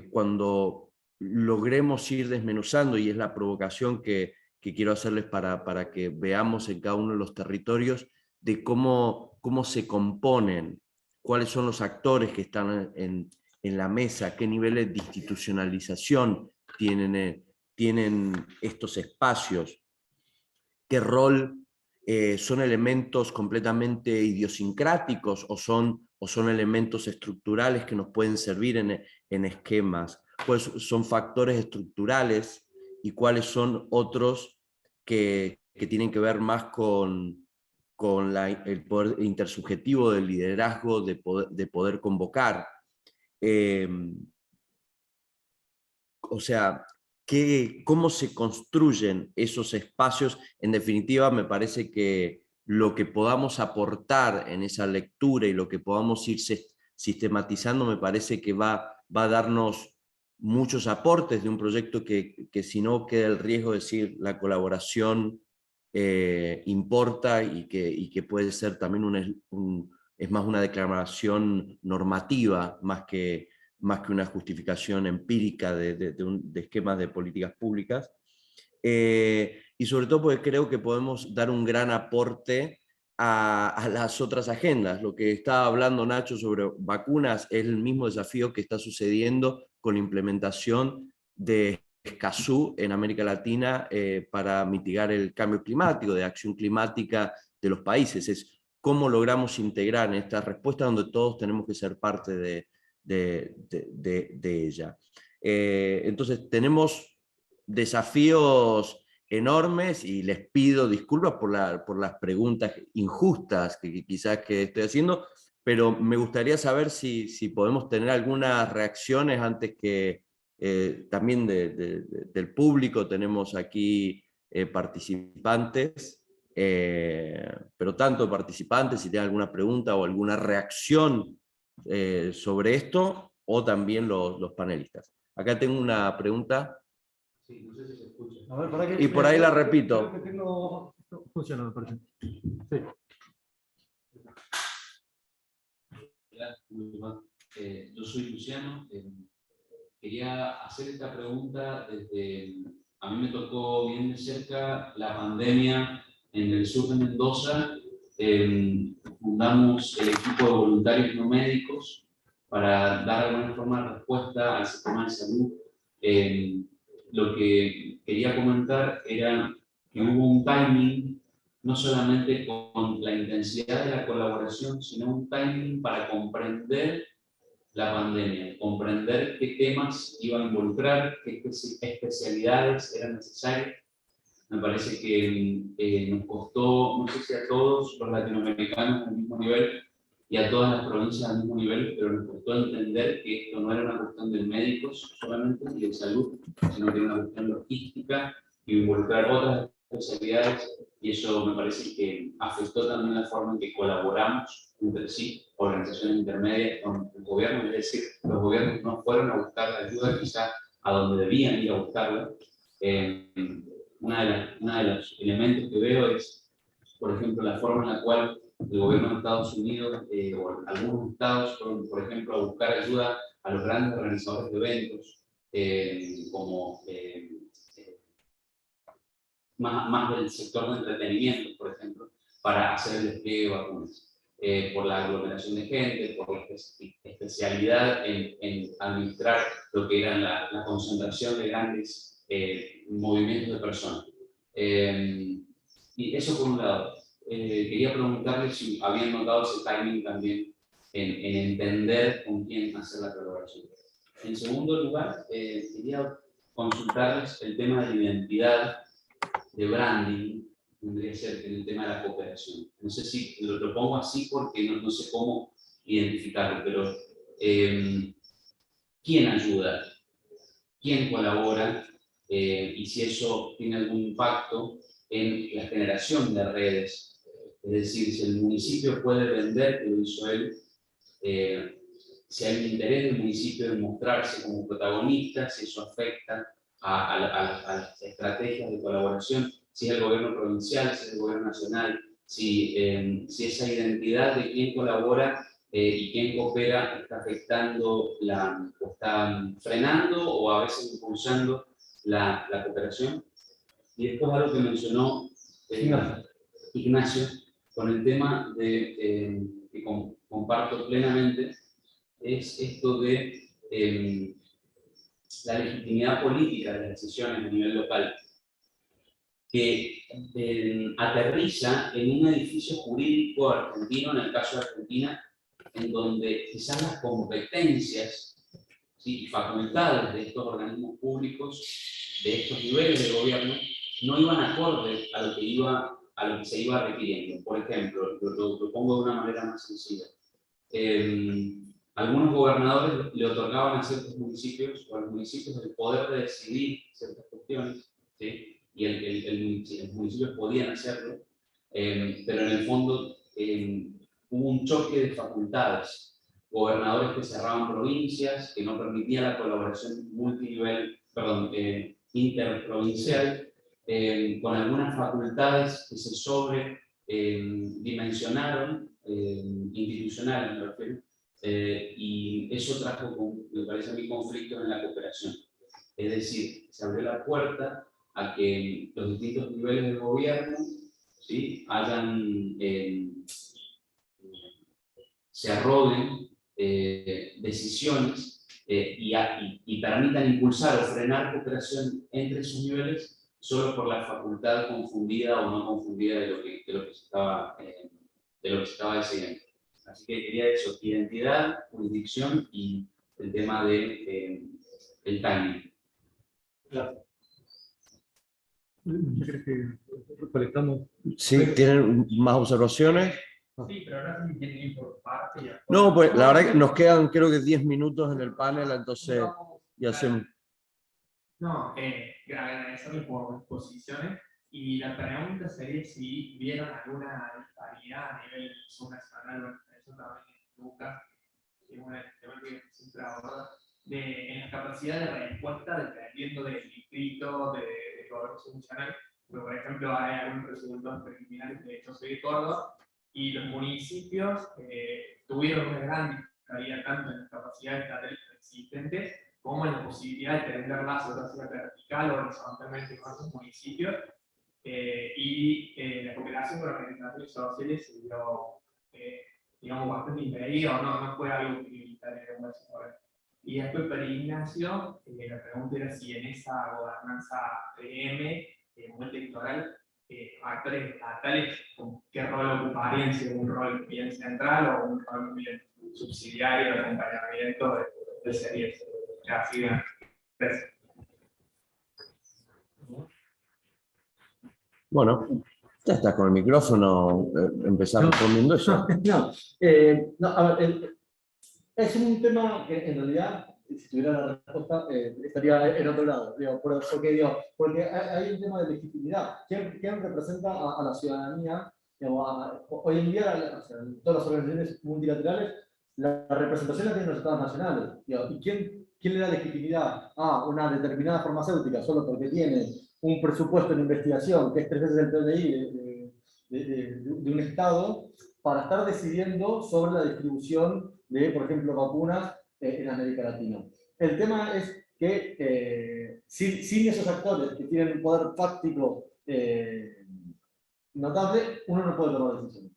Cuando logremos ir desmenuzando, y es la provocación que quiero hacerles para que veamos en cada uno de los territorios, de cómo se componen, cuáles son los actores que están en la mesa, qué niveles de institucionalización tienen estos espacios, qué rol son elementos completamente idiosincráticos o son elementos estructurales que nos pueden servir en esquemas, pues son factores estructurales y cuáles son otros que tienen que ver más con el poder intersubjetivo del liderazgo, de poder convocar. O sea, cómo se construyen esos espacios. En definitiva, me parece que lo que podamos aportar en esa lectura y lo que podamos ir sistematizando, me parece que va a darnos muchos aportes de un proyecto que si no queda el riesgo de decir la colaboración importa y que puede ser también es más una declaración normativa más que una justificación empírica de esquemas de políticas públicas. Y sobre todo porque creo que podemos dar un gran aporte a las otras agendas. Lo que estaba hablando Nacho sobre vacunas es el mismo desafío que está sucediendo con la implementación de Escazú en América Latina para mitigar el cambio climático, de acción climática de los países. Es cómo logramos integrar en esta respuesta donde todos tenemos que ser parte de ella. Entonces tenemos desafíos enormes y les pido disculpas por las preguntas injustas que quizás que estoy haciendo, pero me gustaría saber si podemos tener algunas reacciones antes que también del público. Tenemos aquí participantes, pero tanto participantes, si tienen alguna pregunta o alguna reacción sobre esto, o también los panelistas. Acá tengo una pregunta. Sí, no sé si se escucha. A ver, y por ahí la repito. Creo que tengo... Funciona, me parece. Sí. Yo soy Luciano. Quería hacer esta pregunta desde... A mí me tocó bien de cerca la pandemia en el sur de Mendoza. Fundamos el equipo de voluntarios no médicos para dar de alguna forma respuesta al sistema de salud. Lo que quería comentar era que hubo un timing, no solamente con la intensidad de la colaboración, sino un timing para comprender la pandemia, comprender qué temas iba a involucrar, qué especialidades eran necesarias. Me parece que nos costó, no sé si a todos los latinoamericanos al mismo nivel y a todas las provincias al mismo nivel, pero nos costó entender que esto no era una cuestión de médicos solamente y de salud, sino que era una cuestión logística y involucrar otras especialidades, y eso me parece que afectó también la forma en que colaboramos entre sí, organizaciones intermedias con el gobierno. Es decir, los gobiernos no fueron a buscar la ayuda quizá a donde debían ir a buscarla. Uno de los elementos que veo es, por ejemplo, la forma en la cual el gobierno de Estados Unidos o algunos estados fueron, por ejemplo, a buscar ayuda a los grandes organizadores de eventos, como más del sector de entretenimiento, por ejemplo, para hacer el despliegue de vacunas. Por la aglomeración de gente, por la especialidad en administrar lo que era la concentración de grandes movimientos de personas. Y eso por un lado. Quería preguntarle si habían notado ese timing también en entender con quién hacer la colaboración. En segundo lugar, quería consultarles el tema de la identidad, de branding, tendría que ser en el tema de la cooperación. No sé si lo pongo así porque no sé cómo identificarlo, pero ¿quién ayuda? ¿Quién colabora? Y si eso tiene algún impacto en la generación de redes. Es decir, si el municipio puede vender, que lo hizo él, si hay un interés del municipio de mostrarse como protagonista, si eso afecta a las estrategias de colaboración, si es el gobierno provincial, si es el gobierno nacional, si esa identidad de quién colabora y quién coopera está afectando, o está frenando o a veces impulsando la cooperación. Y después algo que mencionó Ignacio, con el tema de, que comparto plenamente, es esto de la legitimidad política de las decisiones a nivel local, que aterriza en un edificio jurídico argentino, en el caso de Argentina, en donde quizás las competencias, ¿sí?, y facultades de estos organismos públicos, de estos niveles de gobierno, no iban acorde a lo que se iba requiriendo. Por ejemplo, lo pongo de una manera más sencilla. Algunos gobernadores le otorgaban a ciertos municipios o a los municipios el poder de decidir ciertas cuestiones, ¿sí?, y los municipios podían hacerlo, pero en el fondo hubo un choque de facultades. Gobernadores que cerraban provincias, que no permitían la colaboración interprovincial, con algunas facultades que se sobredimensionaron, institucionales me refiero, y eso trajo, me parece a mí, conflictos en la cooperación. Es decir, se abrió la puerta a que los distintos niveles de gobierno, ¿sí?, se arroguen decisiones y permitan impulsar o frenar cooperación entre esos niveles solo por la facultad confundida o no confundida de lo que se estaba decidiendo. Así que quería eso: identidad, jurisdicción y el tema de el timing. Claro. ¿Crees que recolectamos? Sí, ¿tienen más observaciones? Sí, pero ahora sí tienen que ir por parte. No, pues la verdad que nos quedan creo que 10 minutos en el panel, entonces ya hacemos. No, agradecerle por las posiciones. Y la pregunta sería si vieron alguna disparidad a nivel subnacional, bueno, eso también Lucas, que es una temática que siempre aborda, en la capacidad de respuesta dependiendo del distrito, de gobierno funcional. Por ejemplo, hay algunos resultados preliminares, de hecho soy de Córdoba, y los municipios tuvieron una gran disparidad tanto en las capacidades estatales existentes como en la posibilidad de tener lazos hacia vertical o horizontalmente con esos municipios, y la cooperación con organizaciones sociales se vio, digamos, bastante impedida o no fue algo prioritario. Y después para Ignacio, la pregunta era si en esa gobernanza PM, muy electoral, actores estatales, ¿qué rol ocuparían? Si un rol bien central o un rol bien subsidiario de acompañamiento de series. Así bien. Gracias. Bueno, ya estás con el micrófono, empezar respondiendo eso. A ver, es un tema que en realidad, si tuviera la respuesta, estaría en otro lado. Porque hay un tema de legitimidad. ¿Quién representa a la ciudadanía? Hoy en día, todas las organizaciones multilaterales, la representación la tienen los estados nacionales. ¿Y quién le da legitimidad a una determinada farmacéutica solo porque tiene un presupuesto en investigación que es 3 veces el PBI de un estado para estar decidiendo sobre la distribución de, por ejemplo, vacunas en América Latina? El tema es que sin esos actores que tienen un poder fáctico notable, uno no puede tomar decisiones.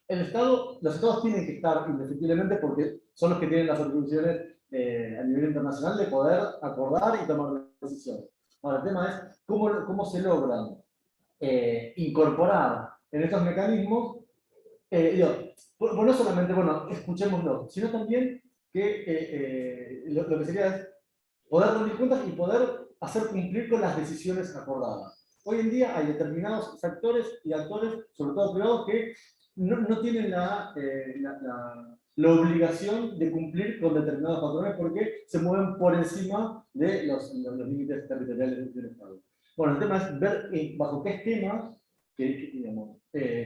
Entonces, los estados tienen que estar indefectiblemente porque son los que tienen las atribuciones a nivel internacional de poder acordar y tomar decisiones. Ahora, el tema es cómo se logran incorporar en estos mecanismos, no solamente, bueno, escuchémoslo, sino también que lo que sería es poder rendir cuentas y poder hacer cumplir con las decisiones acordadas. Hoy en día hay determinados sectores y actores, sobre todo privados, que no tienen la obligación de cumplir con determinados patrones porque se mueven por encima de los límites territoriales del Estado. Bueno, el tema es ver bajo qué esquemas digamos,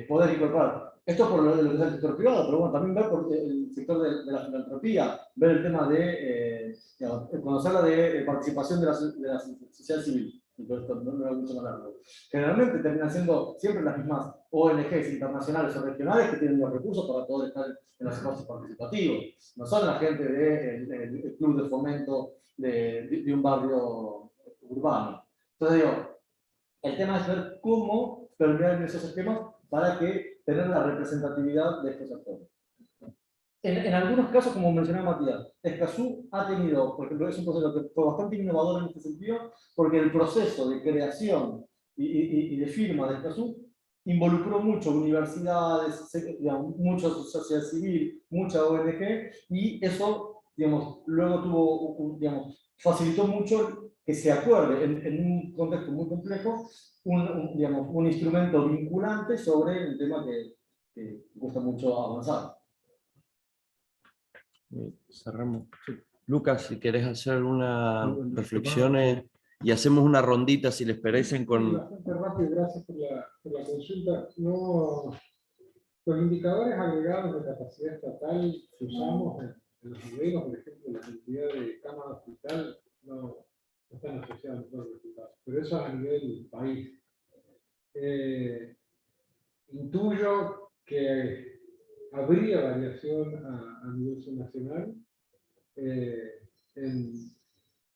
poder incorporar. Esto por lo que es el sector privado, pero bueno, también ver por el sector de la filantropía, ver el tema de conocer la de participación de la sociedad civil. Esto no es mucho más largo. Generalmente terminan siendo siempre las mismas ONGs internacionales o regionales que tienen los recursos para poder estar en los espacios participativos. No son la gente del club de fomento de un barrio urbano. Entonces digo, el tema es ver cómo permear esos esquemas para que tener la representatividad de estos actores. En algunos casos, como mencionaba Matías, Escazú ha tenido, por ejemplo, es un proceso que fue bastante innovador en este sentido, porque el proceso de creación y de firma de Escazú involucró mucho universidades, digamos, mucha sociedad civil, mucha ONG, y eso, digamos, luego tuvo, digamos, facilitó mucho que se acuerde en un contexto muy complejo digamos, un instrumento vinculante sobre un tema que gusta mucho avanzar. Cerramos. Lucas, si querés hacer algunas reflexiones y hacemos una rondita, si les parecen, con... Bastante rápido, gracias por la consulta. No, los indicadores agregados de capacidad estatal que usamos en los modelos, por ejemplo, la cantidad de cámara hospital, no están asociados con los resultados, pero eso a nivel país. Intuyo que habría variación a nivel subnacional en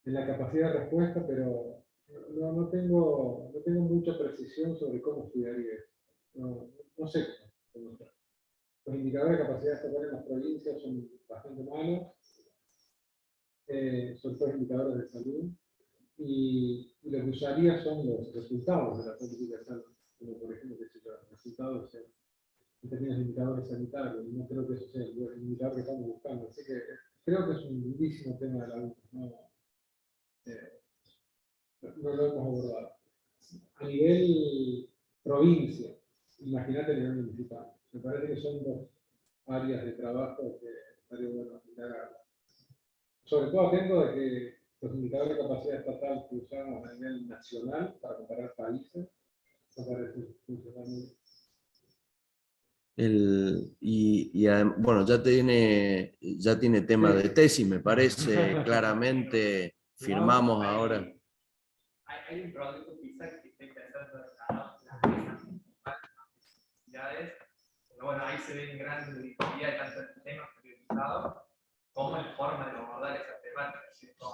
la capacidad de respuesta, pero no tengo mucha precisión sobre cómo estudiaría eso. No sé cómo está. Los indicadores de capacidad estatal en las provincias son bastante malos, son todos indicadores de salud, y lo que usaría son los resultados de la política de salud, como por ejemplo los resultados en términos de indicadores sanitarios, y no creo que eso sea el indicador que estamos buscando, así que creo que es un lindísimo tema de la UNA, no lo hemos abordado. A nivel provincia, imagínate a nivel municipal, me parece que son dos áreas de trabajo que estaría bueno indagar. Sobre todo atento de que los indicadores de capacidad estatal que usamos a nivel nacional para comparar países, me parece funcionar muy bien. Bueno, ya tiene tema de tesis, me parece, claramente firmamos ahora. Hay un proyecto quizá que esté pensando en las necesidades, pero bueno, ahí se ven grandes diferencias tanto en temas priorizados como en forma de abordar esas temáticas, ¿cierto?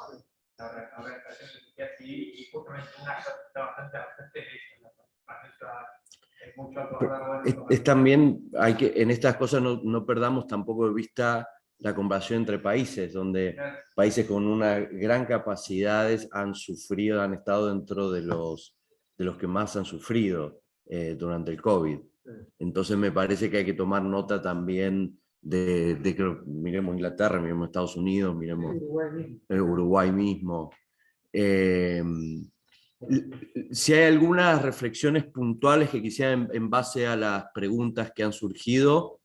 La organización de sociedad civil, y justamente una cosa que está bastante presente es la participación. Es mucho acordar, bueno, Es también, en estas cosas no perdamos tampoco de vista la comparación entre países, donde países con una gran capacidades han estado dentro de los que más han sufrido durante el COVID. Entonces me parece que hay que tomar nota también de que miremos Inglaterra, miremos Estados Unidos, miremos Uruguay mismo. Si hay algunas reflexiones puntuales que quisiera en base a las preguntas que han surgido,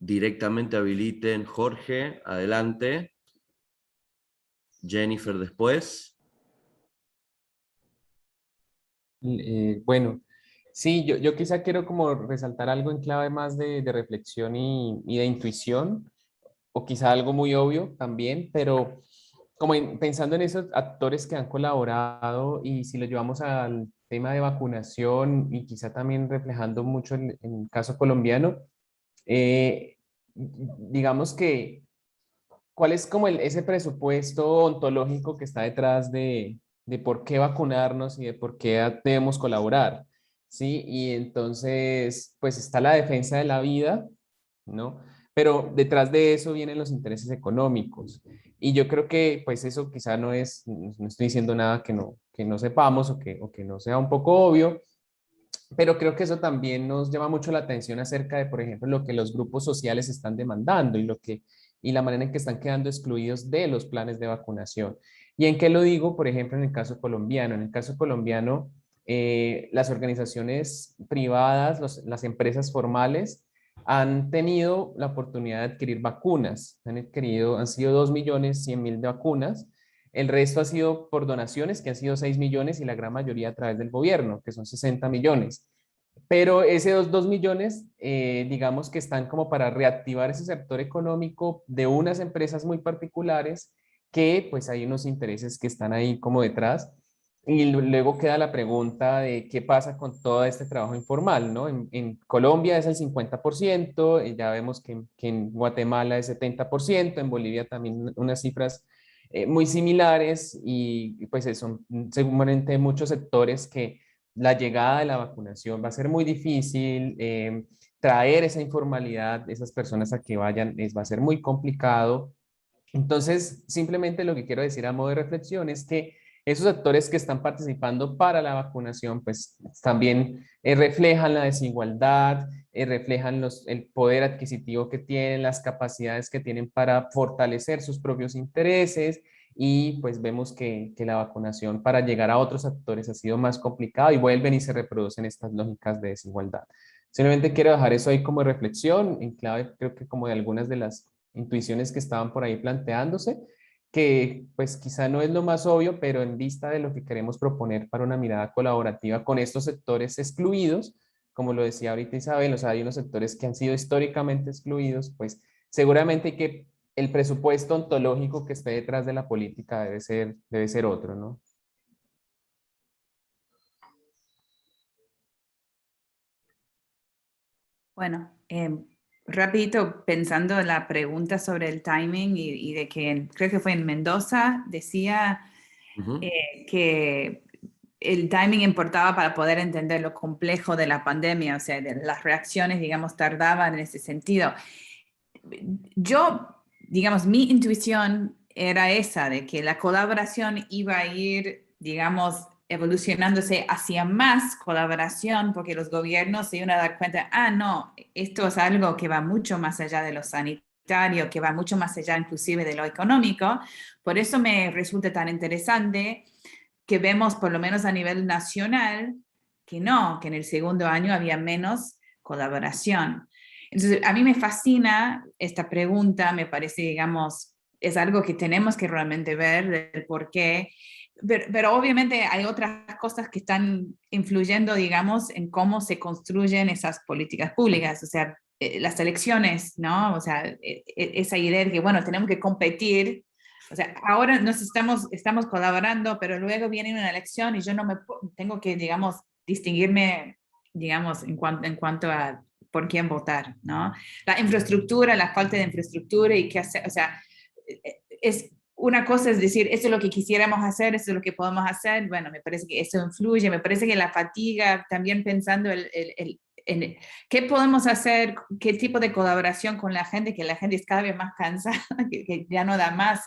directamente habiliten. Jorge, adelante. Jennifer después. Bueno, sí, yo quizá quiero como resaltar algo en clave más de reflexión y de intuición, o quizá algo muy obvio también, pero como pensando en esos actores que han colaborado, y si lo llevamos al tema de vacunación y quizá también reflejando mucho en el caso colombiano, digamos que cuál es como ese presupuesto ontológico que está detrás de por qué vacunarnos y de por qué debemos colaborar, ¿sí? Y entonces, pues está la defensa de la vida, ¿no? Pero detrás de eso vienen los intereses económicos. Y yo creo que pues eso quizá no estoy diciendo nada que no sepamos o que no sea un poco obvio, pero creo que eso también nos llama mucho la atención acerca de, por ejemplo, lo que los grupos sociales están demandando y la manera en que están quedando excluidos de los planes de vacunación. ¿Y en qué lo digo? Por ejemplo, en el caso colombiano. En el caso colombiano, las organizaciones privadas, las empresas formales, han tenido la oportunidad de adquirir vacunas. Han sido 2.100.000 de vacunas. El resto ha sido por donaciones, que han sido 6 millones, y la gran mayoría a través del gobierno, que son 60 millones. Pero esos 2 millones, digamos que están como para reactivar ese sector económico de unas empresas muy particulares, que pues hay unos intereses que están ahí como detrás. Y luego queda la pregunta de qué pasa con todo este trabajo informal, ¿no? En Colombia es el 50%, ya vemos que en Guatemala es 70%, en Bolivia también unas cifras muy similares, y pues son seguramente muchos sectores que la llegada de la vacunación va a ser muy difícil. Traer esa informalidad, esas personas a que vayan, va a ser muy complicado. Entonces, simplemente lo que quiero decir a modo de reflexión es que esos actores que están participando para la vacunación, pues también reflejan la desigualdad, reflejan el poder adquisitivo que tienen, las capacidades que tienen para fortalecer sus propios intereses, y pues vemos que la vacunación para llegar a otros actores ha sido más complicado, y vuelven y se reproducen estas lógicas de desigualdad. Simplemente quiero dejar eso ahí como reflexión, en clave creo que como de algunas de las intuiciones que estaban por ahí planteándose, que pues quizá no es lo más obvio, pero en vista de lo que queremos proponer para una mirada colaborativa con estos sectores excluidos, como lo decía ahorita Isabel, o sea, hay unos sectores que han sido históricamente excluidos, pues seguramente que el presupuesto ontológico que esté detrás de la política debe ser otro, ¿no? Bueno, rapidito pensando en la pregunta sobre el timing y de que creo que fue en Mendoza, decía que el timing importaba para poder entender lo complejo de la pandemia, o sea, de las reacciones, digamos, tardaban en ese sentido. Yo, digamos, mi intuición era esa, de que la colaboración iba a ir, digamos, evolucionándose hacia más colaboración, porque los gobiernos se iban a dar cuenta, no, esto es algo que va mucho más allá de lo sanitario, que va mucho más allá inclusive de lo económico. Por eso me resulta tan interesante que vemos, por lo menos a nivel nacional, que no, que en el segundo año había menos colaboración. Entonces, a mí me fascina esta pregunta, me parece, digamos, es algo que tenemos que realmente ver del por qué, pero obviamente hay otras cosas que están influyendo, digamos, en cómo se construyen esas políticas públicas, o sea, las elecciones, ¿no? O sea, esa idea de que, bueno, tenemos que competir, o sea, ahora estamos colaborando, pero luego viene una elección y yo no me tengo que, digamos, distinguirme, digamos, en cuanto a por quién votar, ¿no? La infraestructura, la falta de infraestructura y qué hacer, o sea, es una cosa es decir, esto es lo que quisiéramos hacer, esto es lo que podemos hacer, bueno, me parece que eso influye, me parece que la fatiga, también pensando en qué podemos hacer, qué tipo de colaboración con la gente, que la gente es cada vez más cansada, que ya no da más,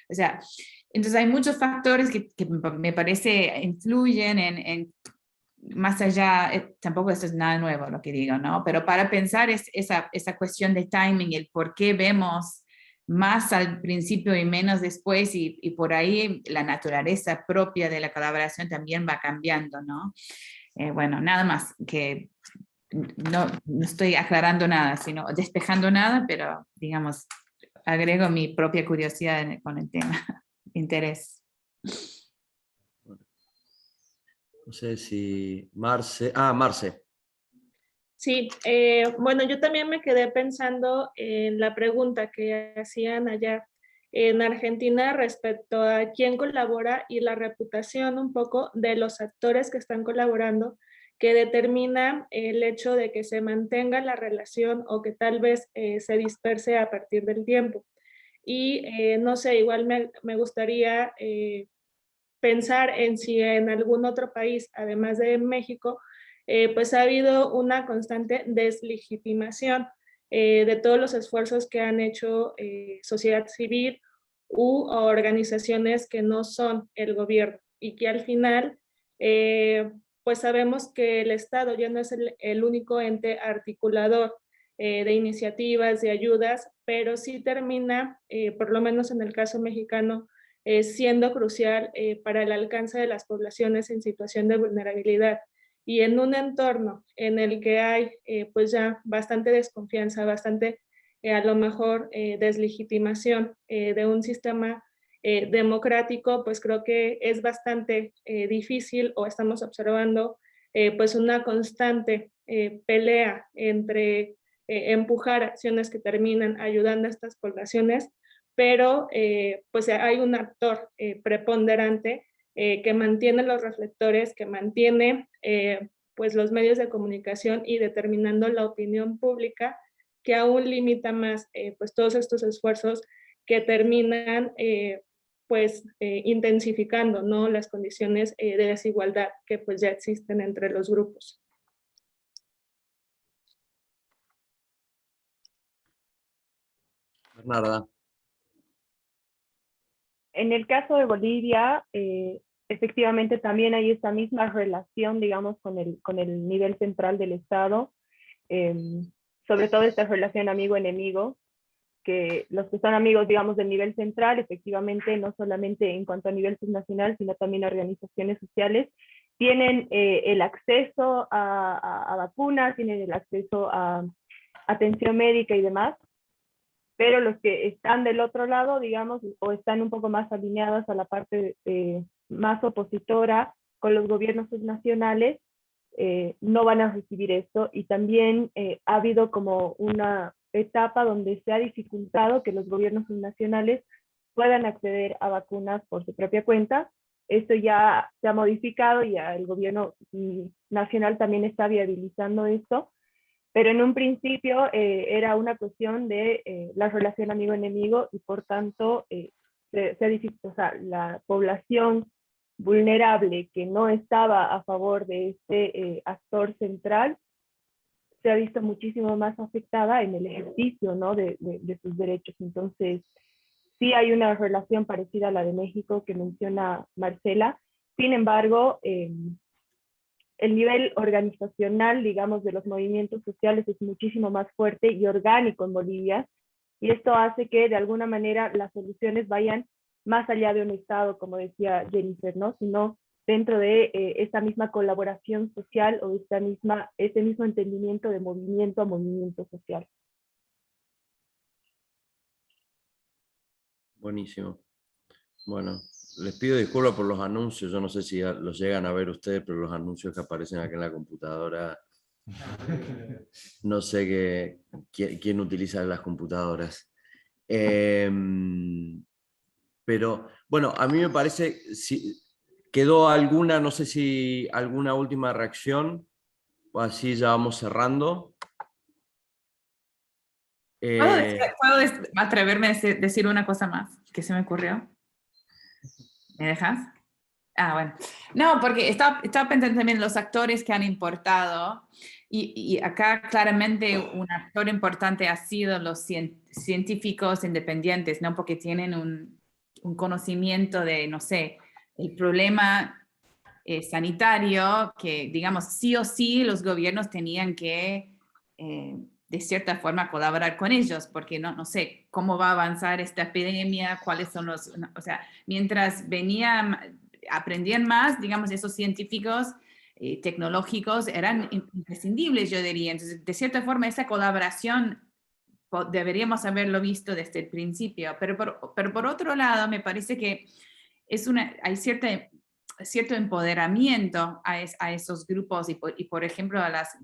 o sea, entonces hay muchos factores que me parece influyen en más allá, tampoco esto es nada nuevo lo que digo, ¿no? Pero para pensar esa cuestión de timing, el por qué vemos más al principio y menos después, y por ahí la naturaleza propia de la colaboración también va cambiando, ¿no? Bueno, nada más, que no estoy aclarando nada, sino despejando nada, pero digamos, agrego mi propia curiosidad con el tema, interés. No sé si Marce. Marce. Sí, bueno, yo también me quedé pensando en la pregunta que hacían allá en Argentina respecto a quién colabora y la reputación un poco de los actores que están colaborando, que determina el hecho de que se mantenga la relación o que tal vez se disperse a partir del tiempo. Y no sé, igual me gustaría pensar en si en algún otro país, además de México, pues ha habido una constante deslegitimación de todos los esfuerzos que han hecho sociedad civil u organizaciones que no son el gobierno, y que al final pues sabemos que el Estado ya no es el único ente articulador de iniciativas, de ayudas, pero sí termina, por lo menos en el caso mexicano, siendo crucial para el alcance de las poblaciones en situación de vulnerabilidad. Y en un entorno en el que hay pues ya bastante desconfianza, bastante a lo mejor deslegitimación de un sistema democrático, pues creo que es bastante difícil, o estamos observando pues una constante pelea entre empujar acciones que terminan ayudando a estas poblaciones, pero pues hay un actor preponderante que mantiene los reflectores, que mantiene pues los medios de comunicación y determinando la opinión pública, que aún limita más pues todos estos esfuerzos que terminan pues intensificando, ¿no?, las condiciones de desigualdad que pues ya existen entre los grupos. Bernarda. En el caso de Bolivia, efectivamente también hay esta misma relación, digamos, con el nivel central del Estado, sobre todo esta relación amigo-enemigo, que los que son amigos, digamos, del nivel central, efectivamente, no solamente en cuanto a nivel subnacional, sino también a organizaciones sociales, tienen el acceso a vacunas, tienen el acceso a atención médica y demás, pero los que están del otro lado, digamos, o están un poco más alineados a la parte más opositora con los gobiernos subnacionales, no van a recibir esto. Y también ha habido como una etapa donde se ha dificultado que los gobiernos subnacionales puedan acceder a vacunas por su propia cuenta. Esto ya se ha modificado y el gobierno nacional también está viabilizando esto, pero en un principio era una cuestión de la relación amigo-enemigo, y por tanto o sea, la población vulnerable que no estaba a favor de este actor central se ha visto muchísimo más afectada en el ejercicio, ¿no?, de sus derechos. Entonces, sí hay una relación parecida a la de México que menciona Marcela. Sin embargo, el nivel organizacional, digamos, de los movimientos sociales es muchísimo más fuerte y orgánico en Bolivia, y esto hace que de alguna manera las soluciones vayan más allá de un Estado, como decía Jennifer, ¿no?, sino dentro de esta misma colaboración social, o este mismo entendimiento de movimiento a movimiento social. Buenísimo. Bueno, les pido disculpas por los anuncios. Yo no sé si los llegan a ver ustedes, pero los anuncios que aparecen aquí en la computadora, no sé quién utiliza las computadoras. Pero bueno, a mí me parece, si quedó alguna, no sé si alguna última reacción, o así ya vamos cerrando. ¿Puedo atreverme a decir una cosa más que se me ocurrió? ¿Me dejas? Ah, bueno. No, porque estaba pensando también en los actores que han importado, y acá claramente un actor importante ha sido los científicos independientes, ¿no? Porque tienen un conocimiento de, no sé, el problema sanitario, que digamos sí o sí los gobiernos tenían que de cierta forma colaborar con ellos, porque no sé cómo va a avanzar esta epidemia, cuáles son o sea, mientras aprendían más, digamos, esos científicos tecnológicos eran imprescindibles, yo diría. Entonces, de cierta forma, esa colaboración deberíamos haberlo visto desde el principio, pero por otro lado, me parece que hay cierto empoderamiento a esos grupos, y por ejemplo,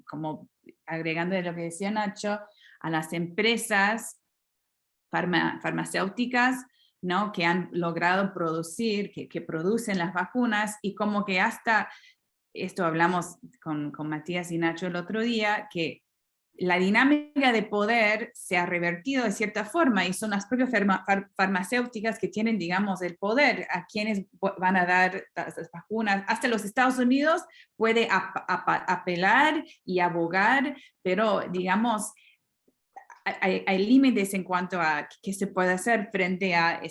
como agregando de lo que decía Nacho, a las empresas farmacéuticas, ¿no?, que han logrado producir, que producen las vacunas, y como que hasta, esto hablamos con Matías y Nacho el otro día, que la dinámica de poder se ha revertido de cierta forma, y son las propias farmacéuticas que tienen, digamos, el poder a quienes van a dar las vacunas. Hasta los Estados Unidos puede apelar y abogar, pero, digamos, hay límites en cuanto a qué se puede hacer frente a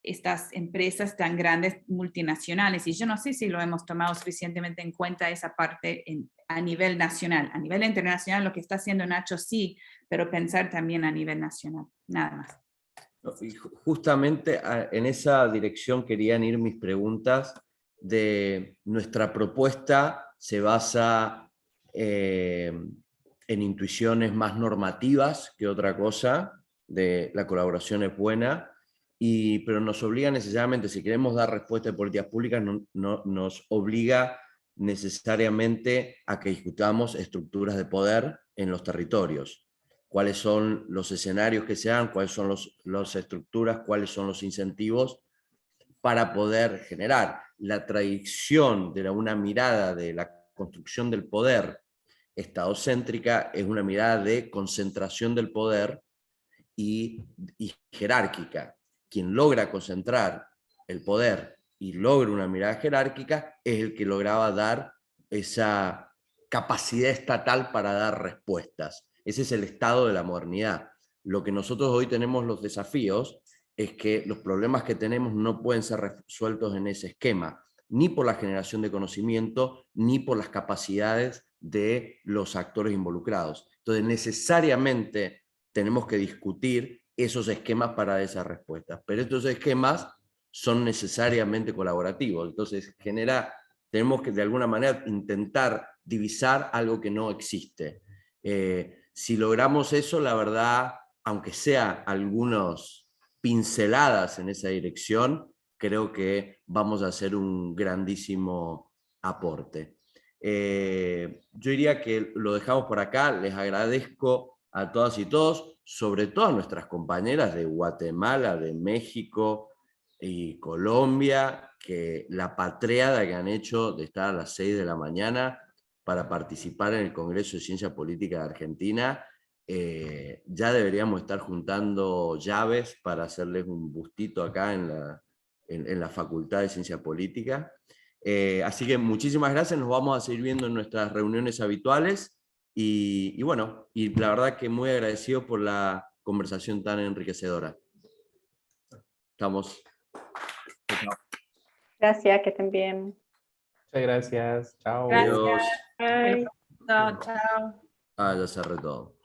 estas empresas tan grandes multinacionales. Y yo no sé si lo hemos tomado suficientemente en cuenta esa parte a nivel nacional. A nivel internacional lo que está haciendo Nacho sí, pero pensar también a nivel nacional. Nada más. Y justamente en esa dirección querían ir mis preguntas. De nuestra propuesta se basa en intuiciones más normativas que otra cosa, de la colaboración es buena, pero nos obliga necesariamente, si queremos dar respuesta de políticas públicas, nos obliga necesariamente a que discutamos estructuras de poder en los territorios. Cuáles son los escenarios que se dan, cuáles son las estructuras, cuáles son los incentivos para poder generar. La tradición de una mirada de la construcción del poder estadocéntrica es una mirada de concentración del poder y jerárquica. Quien logra concentrar el poder y logra una mirada jerárquica es el que lograba dar esa capacidad estatal para dar respuestas. Ese es el estado de la modernidad. Lo que nosotros hoy tenemos los desafíos es que los problemas que tenemos no pueden ser resueltos en ese esquema, ni por la generación de conocimiento, ni por las capacidades de los actores involucrados. Entonces, necesariamente tenemos que discutir esos esquemas para dar esas respuestas, pero estos esquemas son necesariamente colaborativos. Entonces, tenemos que de alguna manera intentar divisar algo que no existe. Si logramos eso, la verdad, aunque sea algunas pinceladas en esa dirección, creo que vamos a hacer un grandísimo aporte. Yo diría que lo dejamos por acá. Les agradezco a todas y todos, sobre todo a nuestras compañeras de Guatemala, de México y Colombia, que la patreada que han hecho de estar a las 6 de la mañana para participar en el Congreso de Ciencia Política de Argentina. Ya deberíamos estar juntando llaves para hacerles un bustito acá en la Facultad de Ciencia Política. Así que muchísimas gracias, nos vamos a seguir viendo en nuestras reuniones habituales y bueno, y la verdad que muy agradecido por la conversación tan enriquecedora. Estamos. Gracias, que estén bien. Muchas gracias. Chao. Gracias. Adiós. Bye. Chao. Ah, ya cerré todo.